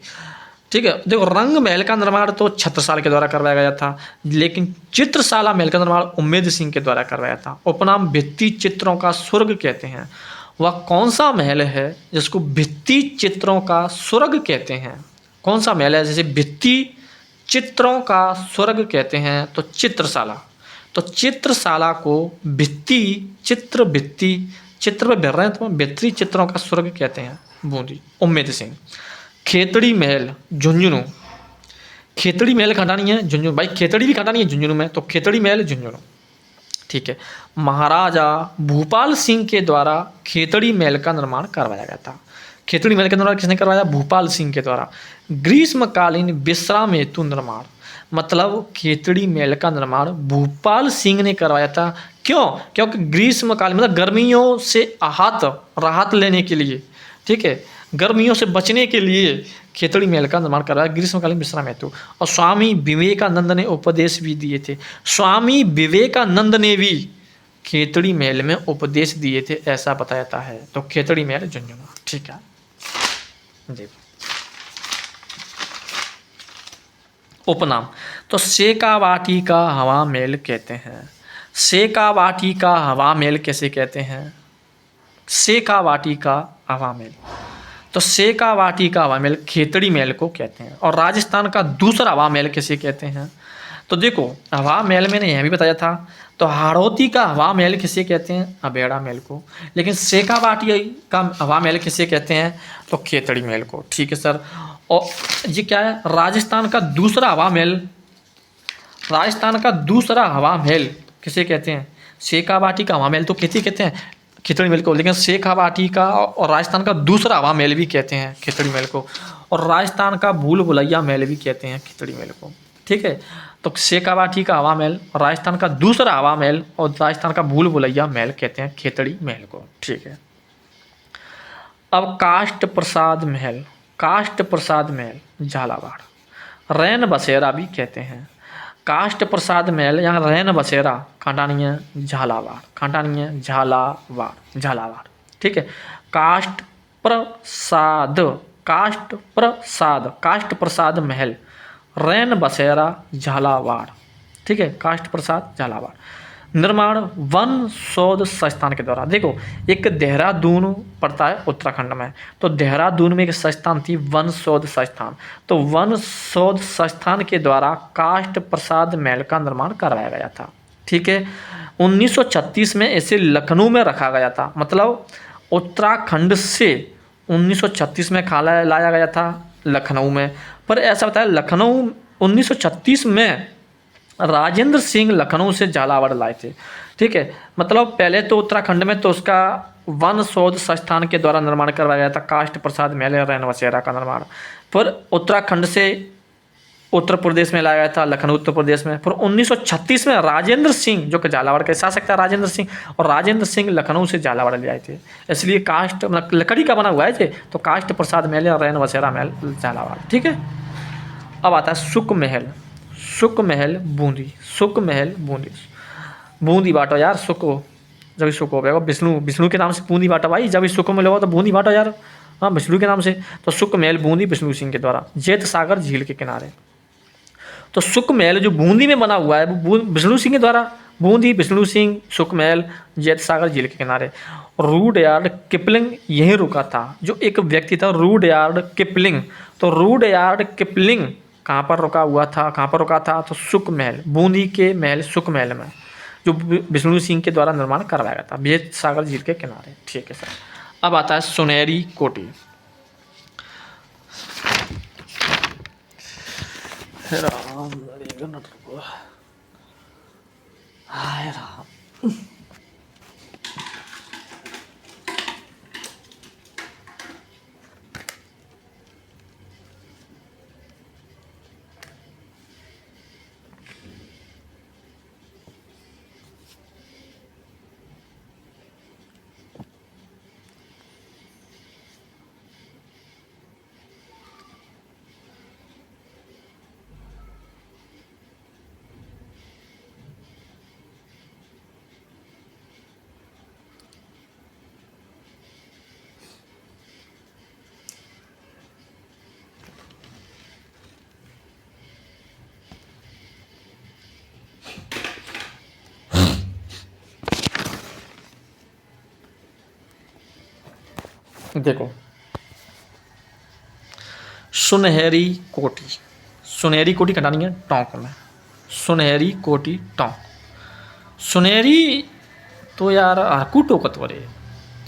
ठीक है। देखो, रंग महल का निर्माण तो छत्रसाल के द्वारा करवाया गया था, लेकिन चित्रशाला महल का निर्माण उम्मेद सिंह के द्वारा करवाया था। उपनाम भित्ति चित्रों का स्वर्ग कहते हैं। वह कौन सा महल है जिसको भित्ति चित्रों का स्वर्ग कहते हैं? कौन सा महल है जैसे भित्ति चित्रों का स्वर्ग कहते हैं? तो चित्रशाला। तो चित्रशाला को चित्र में भर रहे हैं तो भित्ति चित्रों का स्वर्ग कहते हैं, बूंदी। उम्मेद सिंह। खेतड़ी महल झुंझुनू, खेतड़ी महल खंडानी है झुंझुनू, भाई खेतड़ी भी खंडानी है झुंझुनू में, तो खेतड़ी महल झुंझुनू, ठीक है। महाराजा भूपाल सिंह के द्वारा खेतड़ी महल का निर्माण करवाया गया था। खेतड़ी महल का निर्माण किसने करवाया? भूपाल सिंह के द्वारा। ग्रीष्मकालीन विश्राम हेतु निर्माण, मतलब खेतड़ी महल का निर्माण भूपाल सिंह ने करवाया था। क्यों? क्योंकि ग्रीष्मकाल मतलब गर्मियों से राहत लेने के लिए, ठीक है, गर्मियों से बचने के लिए खेतड़ी महल का निर्माण करवाया ग्रीष्मकालीन विश्राम हेतु। और स्वामी विवेकानंद ने उपदेश भी दिए थे। स्वामी विवेकानंद ने भी खेतड़ी महल में उपदेश दिए थे, ऐसा बताया जाता है। तो खेतड़ी महल झुंझुनू, ठीक है। देखो उपनाम, तो शेखावाटी का हवा महल कहते हैं। शेखावाटी का हवा महल कैसे कहते हैं? शेखावाटी का हवा महल, तो शेखावाटी का हवा महल खेतड़ी महल को कहते हैं। और राजस्थान का दूसरा हवा महल किसे कहते हैं? तो देखो, हवा महल मैंने यह भी बताया था। तो हाड़ौती का हवा महल किसे कहते हैं? अबेड़ा महल को। लेकिन शेखावाटी का हवा महल किसे कहते हैं? तो खेतड़ी महल को, ठीक है सर। और ये क्या है? राजस्थान का दूसरा हवा महल किसे कहते हैं? शेखावाटी का हवा महल तो कहते हैं खेतड़ी महल को, लेकिन शेखावाटी का और राजस्थान का दूसरा हवा महल भी कहते हैं खेतड़ी महल को। और राजस्थान का भूल भुलैया महल भी कहते हैं खेतड़ी महल को, ठीक है। तो शेखावाटी का हवा महल, राजस्थान का दूसरा हवा महल और राजस्थान का भूल भुलैया महल कहते हैं खेतड़ी महल को, ठीक है। अब काष्ठ प्रसाद महल झालावाड़, रैन बसेरा भी कहते हैं। काष्ठ प्रसाद महल यहाँ रैन बसेरा, खंडानी है झालावाड़, ठीक है। काष्ठ प्रसाद महल, रैन बसेरा झालावाड़, ठीक है, काष्ठ प्रसाद झालावाड़। निर्माण वन शोध संस्थान के द्वारा। देखो, एक देहरादून पड़ता है उत्तराखंड में, तो देहरादून में एक संस्थान थी वन शोध संस्थान, तो वन शोध संस्थान के द्वारा काष्ठ प्रसाद महल का निर्माण करवाया गया था। ठीक है, 1936 में इसे लखनऊ में रखा गया था, मतलब उत्तराखंड से 1936 में खाला लाया गया था लखनऊ में। पर ऐसा बताया, लखनऊ 1936 में राजेंद्र सिंह लखनऊ से झालावाड़ लाए थे। ठीक है, मतलब पहले तो उत्तराखंड में तो उसका वन शोध संस्थान के द्वारा निर्माण करवाया गया था, काष्ठ प्रसाद महल रैन बसेरा का निर्माण। पर उत्तराखंड से उत्तर प्रदेश में लाया गया था, लखनऊ उत्तर प्रदेश में। फिर 1936 में राजेंद्र सिंह, जो कि झालावाड़ के शासक था राजेंद्र सिंह, और राजेंद्र सिंह लखनऊ से झालावाड़ ले आए थे, इसलिए काष्ठ मतलब लकड़ी का बना हुआ है तो काष्ठ प्रसाद महल या रैन बसेरा महल झालावाड़। ठीक है, अब आता है सुक महल। सुक महल बूंदी, सुक महल बूंदी, बूंदी बांटो यार, सुक जब सुक हो गया विष्णु के नाम से बूंदी बांटा भाई, जब सुक में लोगे तो बूंदी बांटो यार, हाँ विष्णु के नाम से। तो सुक महल बूंदी विष्णु सिंह के द्वारा, जेत सागर झील के किनारे। तो सुक महल जो बूंदी में बना हुआ है वो विष्णु सिंह के द्वारा, बूंदी विष्णु सिंह, सुक महल जेत सागर झील के किनारे। रूडयार्ड किपलिंग यहीं रुका था, जो एक व्यक्ति था रूडयार्ड किपलिंग। तो रूडयार्ड किपलिंग कहाँ पर रुका हुआ था, कहाँ पर रुका था, तो सुक महल, बूंदी के महल सुक महल में, जो विष्णु सिंह के द्वारा निर्माण करवाया गया था जेत सागर झील के किनारे। ठीक है सर, अब आता है सुनहरी कोटी। राम हाय राम। देखो, सुनहरी कोटी, सुनहरी कोटी कटानी है टोंक में, सुनहरी कोटी टोंक। सुनहरी तो यार हरकू टोकत वरे,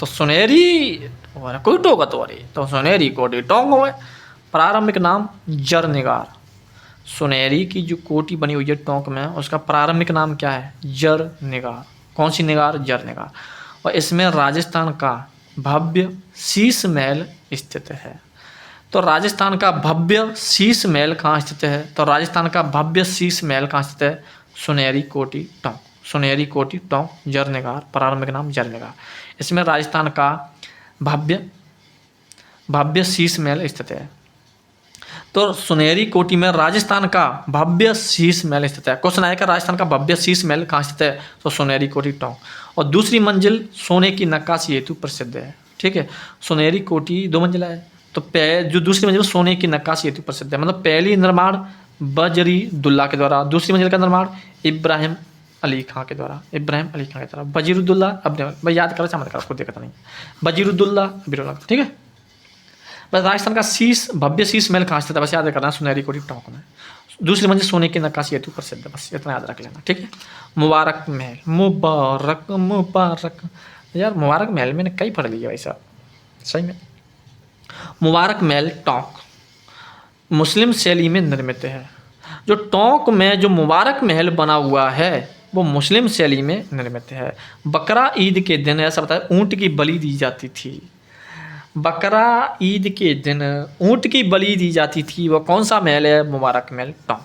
तो सुनहरी हरकू टोकत वरे, तो सुनहरी कोटी टोंक में। प्रारंभिक नाम जरनिगार। सुनहरी की जो कोटी बनी हुई है टोंक में, उसका प्रारंभिक नाम क्या है, जरनिगार। कौन सी निगार, जरनिगार। और इसमें राजस्थान का भव्य शीश महल स्थित है। तो राजस्थान का भव्य शीश महल कहाँ स्थित है, तो राजस्थान का भव्य शीश महल कहाँ स्थित है, सुनहरी कोटी टोंक। सुनहरी कोटी टोंक जरनिगार, प्रारंभिक नाम जरनिगार। इसमें राजस्थान का भव्य शीश महल स्थित है। तो सुनहरी कोटी में राजस्थान का भव्य शीश महल स्थित है। क्वेश्चन आएगा राजस्थान का भव्य शीश महल कहाँ स्थित है, तो सुनहरी कोटी टोंक। और दूसरी मंजिल सोने की नक्काशी हेतु प्रसिद्ध है। ठीक है, सुनहरी कोटी 2 मंजिला है, तो जो दूसरी मंजिल सोने की नक्काशी हेतु प्रसिद्ध है। मतलब पहली निर्माण बजरीदुल्ला के द्वारा, दूसरी मंजिल का निर्माण इब्राहिम अली खां के द्वारा, इब्राहिम अली खां के द्वारा। बजीरुद्दौला, अब भाई याद करो चाहे मत करो, खुद देखता नहीं, बजीरुद्दौला बिरला। ठीक है, बस राजस्थान का शीश भव्य शीश महल कहाँ स्थित है, बस याद करना, सुनहरी कोटी टोंक में। दूसरी मंजिल सोने की नक्काशी हेतु प्रसिद्ध है, बस इतना याद रख लेना। ठीक है, मुबारक महल, मुबारक मुबारक यार, मुबारक महल मैंने कई पढ़ लिया भाई साहब, सही में। मुबारक महल टोंक मुस्लिम शैली में निर्मित है। जो टोंक में जो मुबारक महल बना हुआ है वो मुस्लिम शैली में निर्मित है। बकरा ईद के दिन ऐसा बताया ऊँट की बलि दी जाती थी। बकरा ईद के दिन ऊँट की बलि दी जाती थी। वो कौन सा महल है, मुबारक महल टोंक,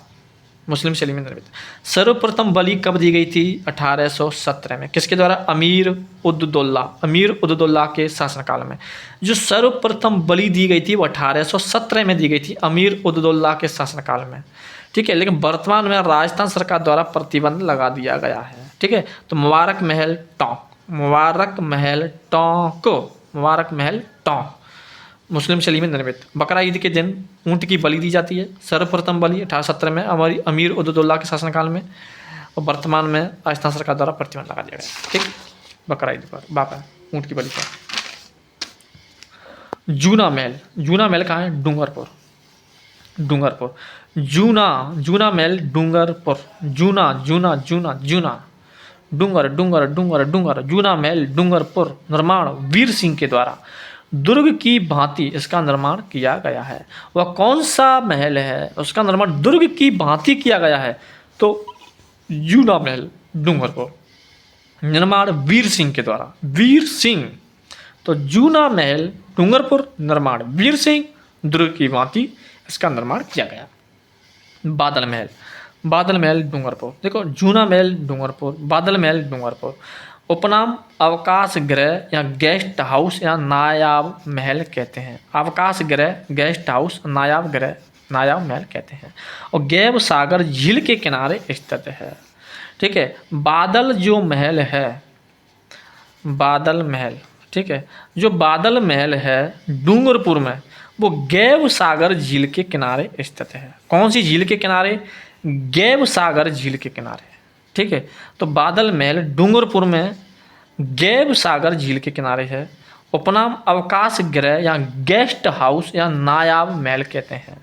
मुस्लिम शैली में निर्मित। सर्वप्रथम बलि कब दी गई थी, 1817 में। किसके द्वारा, अमीर उद्दौला के शासनकाल में। जो सर्वप्रथम बलि दी गई थी वो 1817 में दी गई थी, अमीर उद्दौला के शासनकाल में। ठीक है, लेकिन वर्तमान में राजस्थान सरकार द्वारा प्रतिबंध लगा दिया गया है। ठीक है, तो मुबारक महल टोंक, मुबारक महल टोंक, मुबारक महल टोंक मुस्लिम शैली में निर्मित। बकरा ईद के दिन ऊँट की बलि दी जाती है। सर्वप्रथम बलि 1817 में अमीर उद्दौला के शासनकाल में। और वर्तमान में राजस्थान सरकार द्वारा प्रतिबंध लगा दिया गया। ठीक, बकरा ईद पर, बापा ऊँट की बलि पर। जूना महल, जूना महल कहाँ है? डूंगरपुर, डूंगरपुर। जूना, जूना महल डूंगरपुर, जूना जूना जूना जूना, डूंगर डूंगर डूंगर डूंगर, जूना महल डूंगरपुर, निर्माण वीर सिंह के द्वारा दुर्ग की भांति इसका निर्माण किया गया है। वह कौन सा महल है उसका निर्माण दुर्ग की भांति किया गया है? तो जूना महल डूंगरपुर, निर्माण वीर सिंह के द्वारा, वीर सिंह। तो जूना महल डूंगरपुर, निर्माण वीर सिंह, दुर्ग की भांति इसका निर्माण किया गया। बादल महल, बादल महल डूंगरपुर, देखो जूना महल डूंगरपुर, बादल महल डूंगरपुर। उपनाम अवकाश गृह या गेस्ट हाउस या नायाब महल कहते हैं। अवकाश गृह, गेस्ट हाउस, नायाब गृह, नायाब महल कहते हैं। और गैब सागर झील के किनारे स्थित है। ठीक है, बादल जो महल है, बादल महल, ठीक है, जो बादल महल है डूंगरपुर में, वो गैब सागर झील के किनारे स्थित है। कौन सी झील के किनारे? गैब सागर झील के किनारे। ठीक है, तो बादल महल डूंगरपुर में गैब सागर झील के किनारे है। उपनाम अवकाश गृह या गेस्ट हाउस या नायाब महल कहते हैं।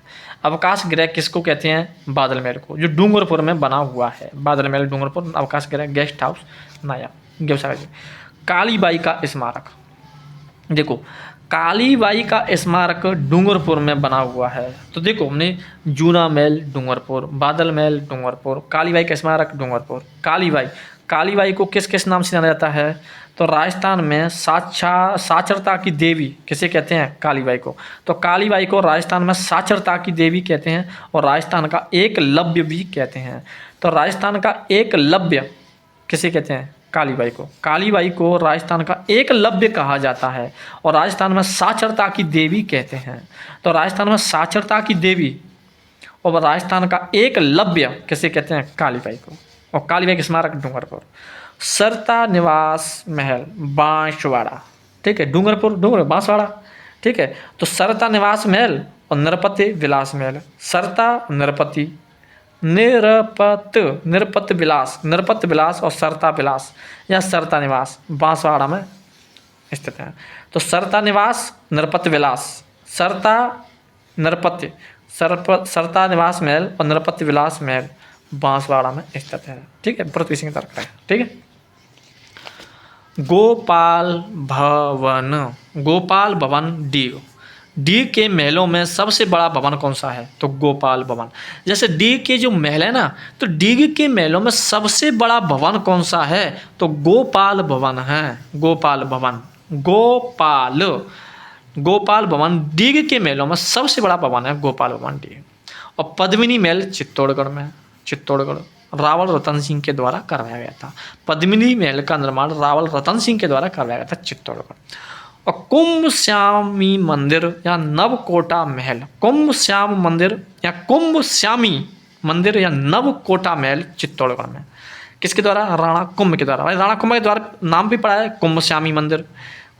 अवकाश गृह किसको कहते हैं? बादल महल को, जो डूंगरपुर में बना हुआ है। बादल महल डूंगरपुर, अवकाश गृह, गेस्ट हाउस, नायाब, गैब सागर झील। कालीबाई का स्मारक, देखो कालीबाई का स्मारक डूंगरपुर में बना हुआ है। तो देखो हमने जूना महल डूंगरपुर, बादल महल डूंगरपुर, कालीबाई का स्मारक डूंगरपुर। कालीबाई, कालीबाई को किस किस नाम से जाना जाता है? तो राजस्थान में साक्षरता की देवी किसे कहते हैं? कालीबाई को। तो कालीबाई को राजस्थान में साक्षरता की देवी कहते हैं और राजस्थान का एकलव्य भी कहते हैं। तो राजस्थान का एकलव्य किसे कहते हैं? कालीबाई को। कालीबाई को राजस्थान का एकलव्य कहा जाता है और राजस्थान में साक्षरता की देवी कहते हैं। तो राजस्थान में साक्षरता की देवी और राजस्थान का एकलव्य किसे कहते हैं? कालीबाई को। और कालीबाई के स्मारक डूंगरपुर। सरता निवास महल बांसवाड़ा, ठीक है, डूंगरपुर, डूंगर बांसवाड़ा। ठीक है, तो सरता निवास महल और नरपति विलास महल। सरता, नरपति, निरपत विलास, नरपत विलास और सरता विलास या सरता निवास बांसवाड़ा में स्थित है। तो सरता निवास, नरपत विलास, सरता, नरपति, सरता निवास महल और नरपत विलास महल बांसवाड़ा में स्थित है। ठीक है, पृथ्वी सिंह तर्क है। ठीक है, गोपाल भवन, गोपाल भवन डीग, डीग के महलों में सबसे बड़ा भवन कौन सा है? तो गोपाल भवन। जैसे डीग के जो महल है ना, तो डीग के महलों में सबसे बड़ा भवन कौन सा है? तो गोपाल भवन है। गोपाल भवन, गोपाल, गोपाल भवन डीग के महलों में सबसे बड़ा भवन है गोपाल भवन डीग। और पद्मिनी महल चित्तौड़गढ़ में, चित्तौड़गढ़, रावल रतन सिंह के द्वारा करवाया गया था। पद्मिनी महल का निर्माण रावल रतन सिंह के द्वारा करवाया गया था चित्तौड़गढ़। और कुंभ श्यामी मंदिर या नवकोटा महल, कुंभ श्याम मंदिर या कुंभ श्यामी मंदिर या नवकोटा महल चित्तौड़गढ़ में किसके द्वारा? राणा कुंभ के द्वारा। भाई राणा कुंभ के द्वारा नाम भी पड़ा है कुंभ श्यामी मंदिर,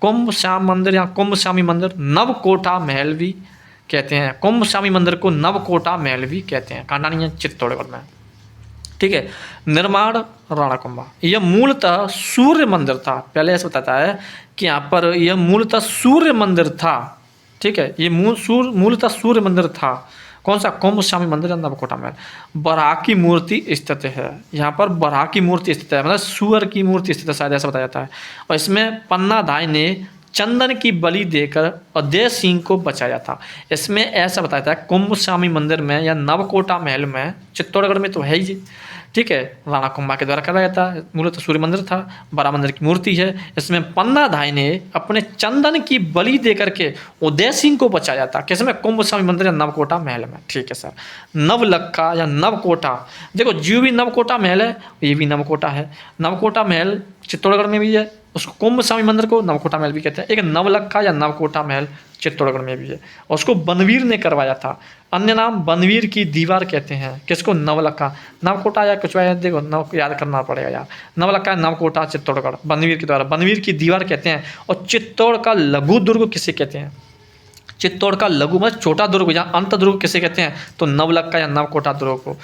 कुंभ श्याम मंदिर या कुंभ श्यामी मंदिर, नवकोटा महल भी कहते हैं। कुंभ श्यामी मंदिर को नवकोटा महल भी कहते हैं, कांडानी चित्तौड़गढ़ में। ठीक है, निर्माण राणा कुंभा। यह मूलतः सूर्य मंदिर था। पहले ऐसा बताता है कि यहाँ पर यह मूलतः सूर्य मंदिर था। ठीक है, ये मूलतः सूर्य मंदिर था। कौन सा? कुंभ श्यामी मंदिर नवकोटा में। बराह की मूर्ति स्थित है, यहाँ पर बराह की मूर्ति स्थित है, मतलब सूअर की मूर्ति स्थित है, शायद ऐसा बताया जाता है। और इसमें पन्नाधाय ने चंदन की बलि देकर अजय सिंह को बचाया था। इसमें ऐसा बताया जाता है कुंभ श्यामी मंदिर में या नवकोटा महल में, चित्तौड़गढ़ में तो है ही। ठीक है, राणा कुंभा के द्वारा कराया था। मूलतः सूर्य मंदिर था, बड़ा मंदिर की मूर्ति है। इसमें पन्नाधाय ने अपने चंदन की बलि देकर के उदय सिंह को बचाया था। किसमें? कुंभ श्यामी मंदिर या नवकोटा महल में। ठीक है सर। नवलखा या नवकोटा, देखो जो भी नवकोटा महल है ये भी नवकोटा है। नवकोटा महल चित्तौड़गढ़ में भी है, उसको कुंभ श्यामी मंदिर को नवकोटा महल भी कहते हैं। एक नवलखा या नवकोटा महल चित्तौड़गढ़ में भी है और उसको बनवीर ने करवाया था। अन्य नाम बनवीर की दीवार कहते हैं। किसको? नवलखा। नवकोटा या कुछ देखो नव याद करना पड़ेगा यार। नवलखा, नवकोटा, चित्तौड़गढ़, बनवीर के द्वारा, बनवीर की दीवार कहते हैं। और चित्तौड़ का लघु दुर्ग किसे कहते हैं? चित्तौड़ का लघु मतलब छोटा दुर्ग या अंत दुर्ग किसे कहते हैं? तो नवलखा या नवकोटा दुर्ग को,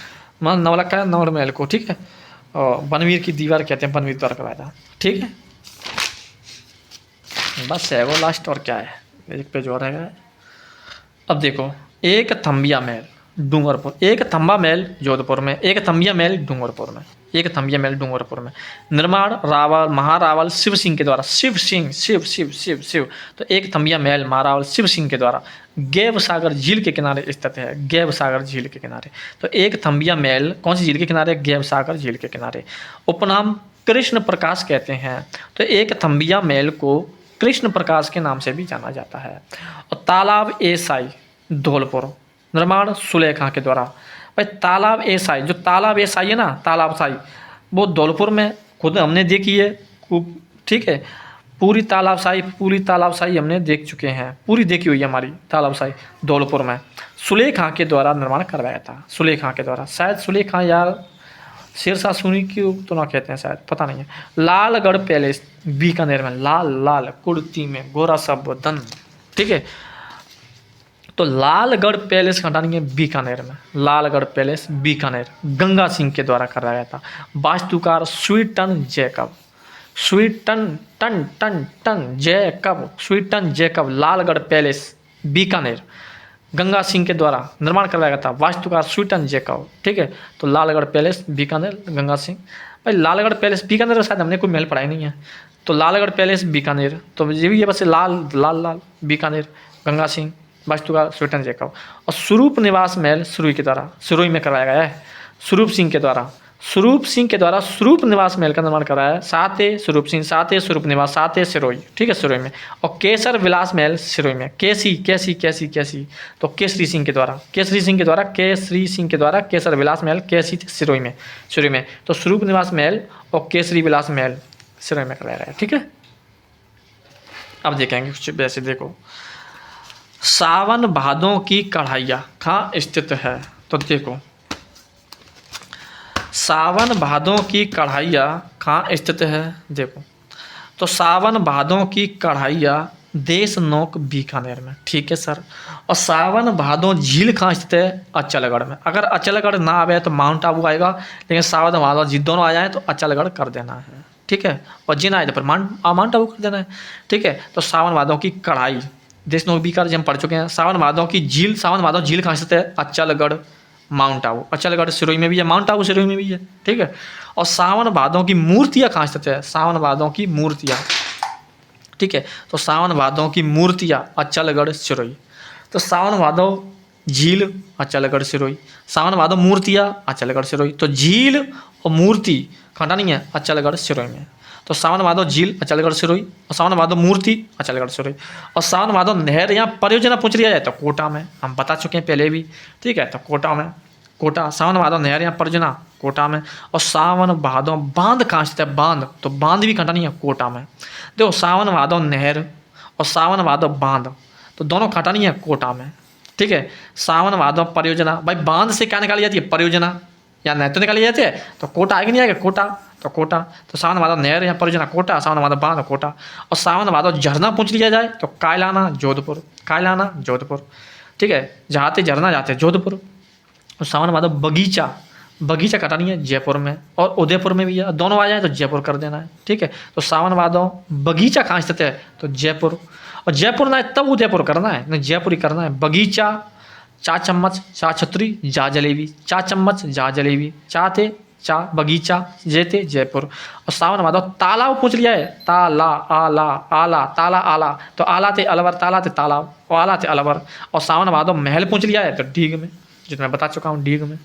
मतलब नवलखा या नवमहल को। ठीक है, और बनवीर की दीवार कहते हैं, बनवीर द्वारा करवाया था। ठीक है, बस है वो लास्ट, और क्या है, एक पेज और रहेगा। अब देखो, एक थम्बिया महल डूंगरपुर, एक थम्बा महल जोधपुर में, एक थम्बिया महल डूंगरपुर में, एक थम्बिया महल डूंगरपुर में। निर्माण रावल महारावल शिव सिंह के द्वारा, शिव सिंह, शिव शिव शिव शिव। तो एक थम्बिया महल महारावल शिव सिंह के द्वारा गैब सागर झील के किनारे स्थित है, गैब सागर झील के किनारे। तो एक थम्बिया महल कौन सी झील के किनारे, गैब सागर झील के किनारे। उपनाम कृष्ण प्रकाश कहते हैं। तो एक थम्बिया महल को कृष्ण प्रकाश के नाम से भी जाना जाता है। और तालाब ए साई धौलपुर, निर्माण सुलेखा के द्वारा। भाई तालाब ए साई, जो तालाब ए साई है ना, तालाब साई, वो धौलपुर में खुद हमने देखी है खूब। ठीक है, पूरी तालाब साई हमने देख चुके हैं, पूरी देखी हुई है हमारी तालाब साई धौलपुर में। सुलेखा के द्वारा निर्माण करवाया था, सुलेखा के द्वारा। शायद सुलेखा यार शेरशाह सूरी की तो ना कहते हैं शायद, पता नहीं है। लालगढ़ पैलेस बीकानेर में, लाल लाल कुर्ती में गोरा सा बदन। ठीक है, तो लालगढ़ पैलेस का हटानी है बीकानेर में, लालगढ़ पैलेस बीकानेर, गंगा सिंह के द्वारा कराया था। वास्तुकार स्वीटन जैकब, स्वीटन टन टन टन जैकब, स्वीटन जैकब, लालगढ़ पैलेस बीकानेर, गंगा सिंह के द्वारा निर्माण करवाया था। वास्तुकार स्वीटन जैकब। ठीक है, तो लालगढ़ पैलेस बीकानेर, गंगा सिंह। भाई लालगढ़ पैलेस बीकानेर शायद हमने कोई महल पढ़ाई नहीं है, तो लालगढ़ पैलेस बीकानेर, तो ये भी है बस लाल लाल लाल बीकानेर, गंगा सिंह, वास्तुकार स्वीटन जैकब। और स्वरूप निवास महल सिरोही के द्वारा, सिरोही में करवाया गया है, स्वरूप सिंह के द्वारा, स्वरूप सिंह के द्वारा स्वरूप निवास महल का निर्माण कराया है। साते स्वरूप सिंह, साते स्वरूप निवास, साते सिरोही। ठीक है, सिरोही में। और केसर विलास महल सिरोही में, कैसी कैसी कैसी कैसी, तो केसरी सिंह के द्वारा, केसरी सिंह के द्वारा, केसरी सिंह के द्वारा केसर विलास महल कैसी सिरोही में, सिरोही में। तो स्वरूप निवास महल और केसरी विलास महल सिरोही में कराया गया। ठीक है, अब देखेंगे कुछ वैसे। देखो, सावन भादों की कढ़ाइया कहाँ स्थित है, तो देखो सावन भादों की कढ़ाइया कहाँ स्थित है। देखो, तो सावन भादों की कढ़ाइया देश नोक बीकानेर में। ठीक है सर। और सावन भादों झील कहाँ स्थित है, अचलगढ़ में। अगर अचलगढ़ ना आवे तो माउंट आबू आएगा, लेकिन सावन भादों जी दोनों आ जाए तो अचलगढ़ कर देना है। ठीक है, और जिन आए तो फिर माउंट आबू कर देना है। ठीक है, तो सावन भादों की कढ़ाई देश नोक बीकानेर हम पढ़ चुके हैं। सावन भादों की झील, सावन भादों झील कहाँ स्थित है, अचलगढ़, माउंट आबू। अचलगढ़ सिरोही में भी है, माउंट आबू सिरोही में भी है। ठीक है, और सावन भादों की मूर्तियाँ कहाँ स्थित है, सावन भादों की मूर्तियाँ। ठीक है, तो सावन भादों की मूर्तियाँ अचलगढ़ सिरोही। तो सावन भादों झील अचलगढ़ सिरोही, सावन भादों मूर्तियाँ अचलगढ़ सिरोही। तो झील और मूर्ति खंडा नहीं है, अचलगढ़ सिरोही में। तो सावन भादों झील अचलगढ़ सिरोही, और सावन भादों मूर्ति अचलगढ़ सिरोही। और सावन भादों नहर या परियोजना पूछ लिया जाए तो कोटा में, हम बता चुके हैं पहले भी। ठीक है, तो कोटा में, कोटा। सावन भादों नहर या परियोजना कोटा में। और सावन भादों बांध कहाँ स्थित है, बांध, तो बांध भी खंडा नहीं है, कोटा में। देखो, सावन भादों नहर और सावन भादों बांध, तो दोनों खंडा नहीं है, कोटा में। ठीक है, सावन भादों परियोजना, भाई बांध से क्या निकाली जाती है, परियोजना या नहर तो निकाली जाती है, तो कोटा आएगा नहीं आएगा, कोटा, तो कोटा। तो सावन भादों नहर या परियोजना कोटा, सावन भादों बांध कोटा। और सावन भादों झरना पूछ लिया जाए तो कायलाना जोधपुर, कायलाना जोधपुर। ठीक है, जाते झरना जाते जोधपुर। और सावन भादों बगीचा, बगीचा कटानी है जयपुर में, और उदयपुर में भी है, दोनों आ जाए तो जयपुर कर देना है। ठीक है, तो सावन भादों बगीचा कहाँ स्थित है, तो जयपुर। और जयपुर ना है तब उदयपुर करना है, नहीं जयपुर ही करना है। बगीचा, चा चम्मच, चा छतरी, जा जलेबी, चा चम्मच, जा जलेबी, चाते चा बगीचा, जेते जयपुर। और सावन भादों तालाब पूछ लिया है, ताला आला आला, ताला आला, तो आला थे अलवर, ताला थे तालाब, और आला थे अलवर। और सावन भादों महल पूछ लिया है तो डीग में, जितना बता चुका हूँ, डीग में।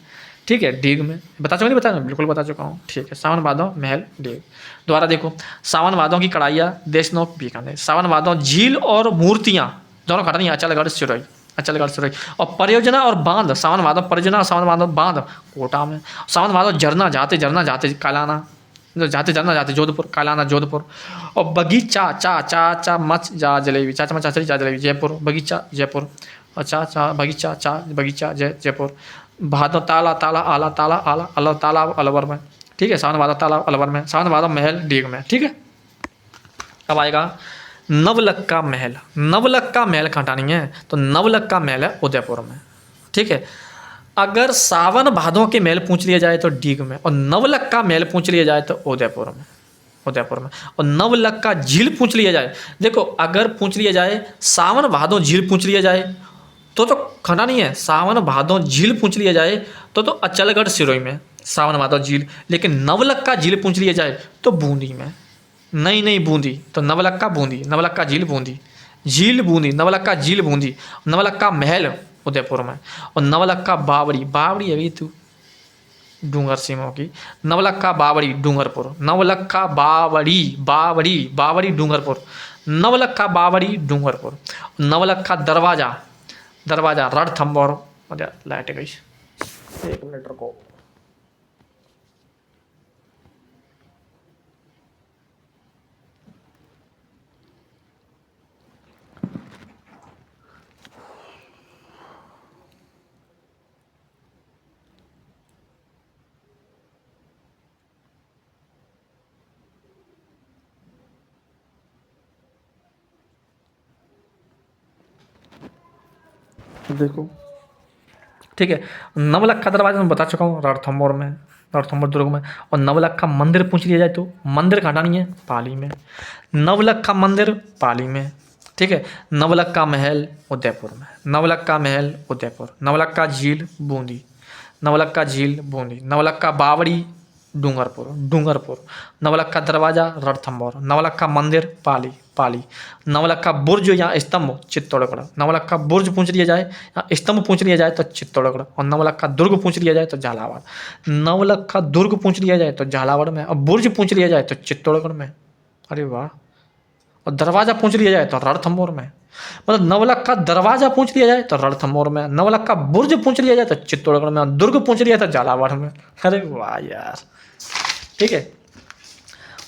ठीक है, डीग में बता चुका, नहीं बताया, बिल्कुल बता चुका हूँ। ठीक है, सावन भादों महल डीग। दोबारा देखो, सावन भादों की कढ़ाइयाँ देशनोक बीकानेर, सावन भादों झील और मूर्तियाँ दोनों खड़ा नहीं, अचलगढ़ सिरोही, अचलगढ़ सिरोही। और परियोजना और बांध, सावन भादों परियोजना और सावन भादों बांध कोटा में। सावन भादों झरना जाते झरना जाते कालाना, जाते झरना जाते जोधपुर, कालाना जोधपुर। और बगीचा, चा चा चा मच, जा जलेबी, चा चमच, चा जलेबी, जयपुर, बगीचा जयपुर। और चा चा बगीचा, चा बगीचा जयपुर। भादों ताला ताला आला, ताला आला अल, तालाब अलवर में। ठीक है, सावन भादों तालाब अलवर में, सावन भादों महल डीग में। ठीक है, अब आएगा नवलक्खा महल। नवलक्खा महल कहाँ हटानी है, तो नवलक्खा महल है उदयपुर में। ठीक है, अगर सावन भादों के महल पूछ लिया जाए तो डीग में, और नवलखा महल पूछ लिया जाए तो उदयपुर में, उदयपुर में। और नवलखा झील पूछ लिया जाए, देखो अगर पूछ लिया जाए सावन भादों झील पूछ लिया जाए तो खंडा नहीं है, सावन भादों झील पूछ लिया जाए तो अचलगढ़ सिरोही में सावन भादों झील। लेकिन नवलखा झील पूछ लिया जाए तो बूंदी में, नहीं बूंदी, तो नवलखा बूंदी, नवलखा झील बूंदी, झील बूंदी, नवलखा झील बूंदी, नवलखा महल उदयपुर में। और नवलखा बावड़ी, बावड़ी अभी तू डूंगर सीमों की, नवलखा बावड़ी डूंगरपुर, नवलखा बावड़ी, बावड़ी बावड़ी डूंगरपुर, नवलखा बावड़ी डूंगरपुर। नवलखा दरवाजा, दरवाजा रणथंभौर। लाइट गई, 1 मिनट रुको। देखो ठीक है, नवलखा दरवाजा मैं बता चुका हूँ, रणथंभौर में, रणथंभौर दुर्ग में। और नवलखा मंदिर पूछ लिया जाए तो मंदिर कहाँ नहीं है, पाली में, नवलखा मंदिर पाली में। ठीक है, नवलखा महल उदयपुर में, नवलखा महल उदयपुर, नवलखा झील बूंदी, नवलखा झील बूंदी, नवलखा बावड़ी डूंगरपुर, डूंगरपुर, नवलखा दरवाजा रणथंभौर, नवलखा मंदिर पाली, पाली, नवलखा बुर्ज या स्तंभ चित्तौड़गढ़, नवलखा बुर्ज पूछ लिया जाए या स्तंभ पूछ लिया जाए तो चित्तौड़गढ़। और नवलखा दुर्ग पूछ लिया जाए तो झालावाड़, नवलखा दुर्ग पूछ लिया जाए तो झालावाड़ में, और बुर्ज पूछ लिया जाए तो चित्तौड़गढ़ में। अरे वाह। और दरवाजा पूछ लिया जाए तो रणथंभौर में, मतलब नवलखा दरवाजा पूछ लिया जाए तो रणथंभौर में, नवलखा बुर्ज पूछ लिया जाए तो चित्तौड़गढ़ में, और दुर्ग पूछ लिया तो झालावाड़ में। अरे वाह यार। ठीक है।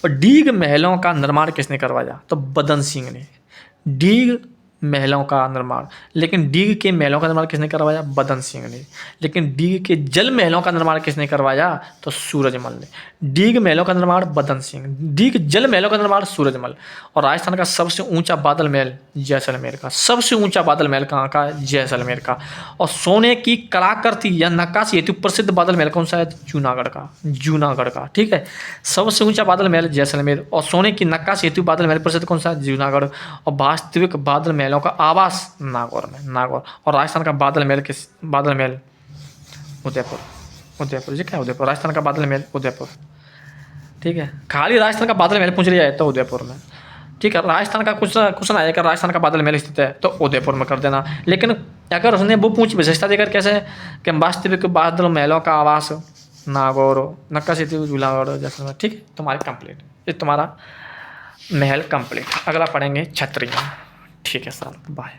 और डीग महलों का निर्माण किसने करवाया, तो बदन सिंह ने। डीग महलों का निर्माण, लेकिन डीग के महलों का निर्माण किसने करवाया, बदन सिंह ने। लेकिन डीग के जल महलों का निर्माण किसने करवाया, तो सूरजमल ने। डीग महलों का निर्माण बदन सिंह, डीग जल महलों का निर्माण सूरजमल। और राजस्थान का सबसे ऊंचा बादल महल जैसलमेर का, सबसे ऊंचा बादल महल कहाँ का है, जैसलमेर का। और सोने की कलाकृति या नक्काशी हेतु प्रसिद्ध बादल महल कौन सा है, जूनागढ़ का, जूनागढ़ का। ठीक है, सबसे ऊंचा बादल महल जैसलमेर, और सोने की नक्काशी हेतु बादल महल प्रसिद्ध कौन सा है, जूनागढ़। और वास्तविक बादल महलों का आवास नागौर में, नागौर। और राजस्थान का बादल महल किस, बादल महल उदयपुर, उदयपुर जी क्या है, उदयपुर, राजस्थान का बादल महल उदयपुर। ठीक है, खाली राजस्थान का बादल महल पूछ लिया जाए तो उदयपुर में। ठीक है, राजस्थान का कुछ क्वेश्चन आया कि राजस्थान का बादल महल स्थित है तो उदयपुर में कर देना। लेकिन अगर उसने वो पूछ विशेषता देकर कैसे कि वास्तविक बादल महलों का आवास नागौर, नक्काशी जूनागढ़ जैसा। ठीक है, तुम्हारी कंप्लीट, ये तुम्हारा महल कंप्लीट। अगला पढ़ेंगे छतरियाँ। ठीक है सर, बाय।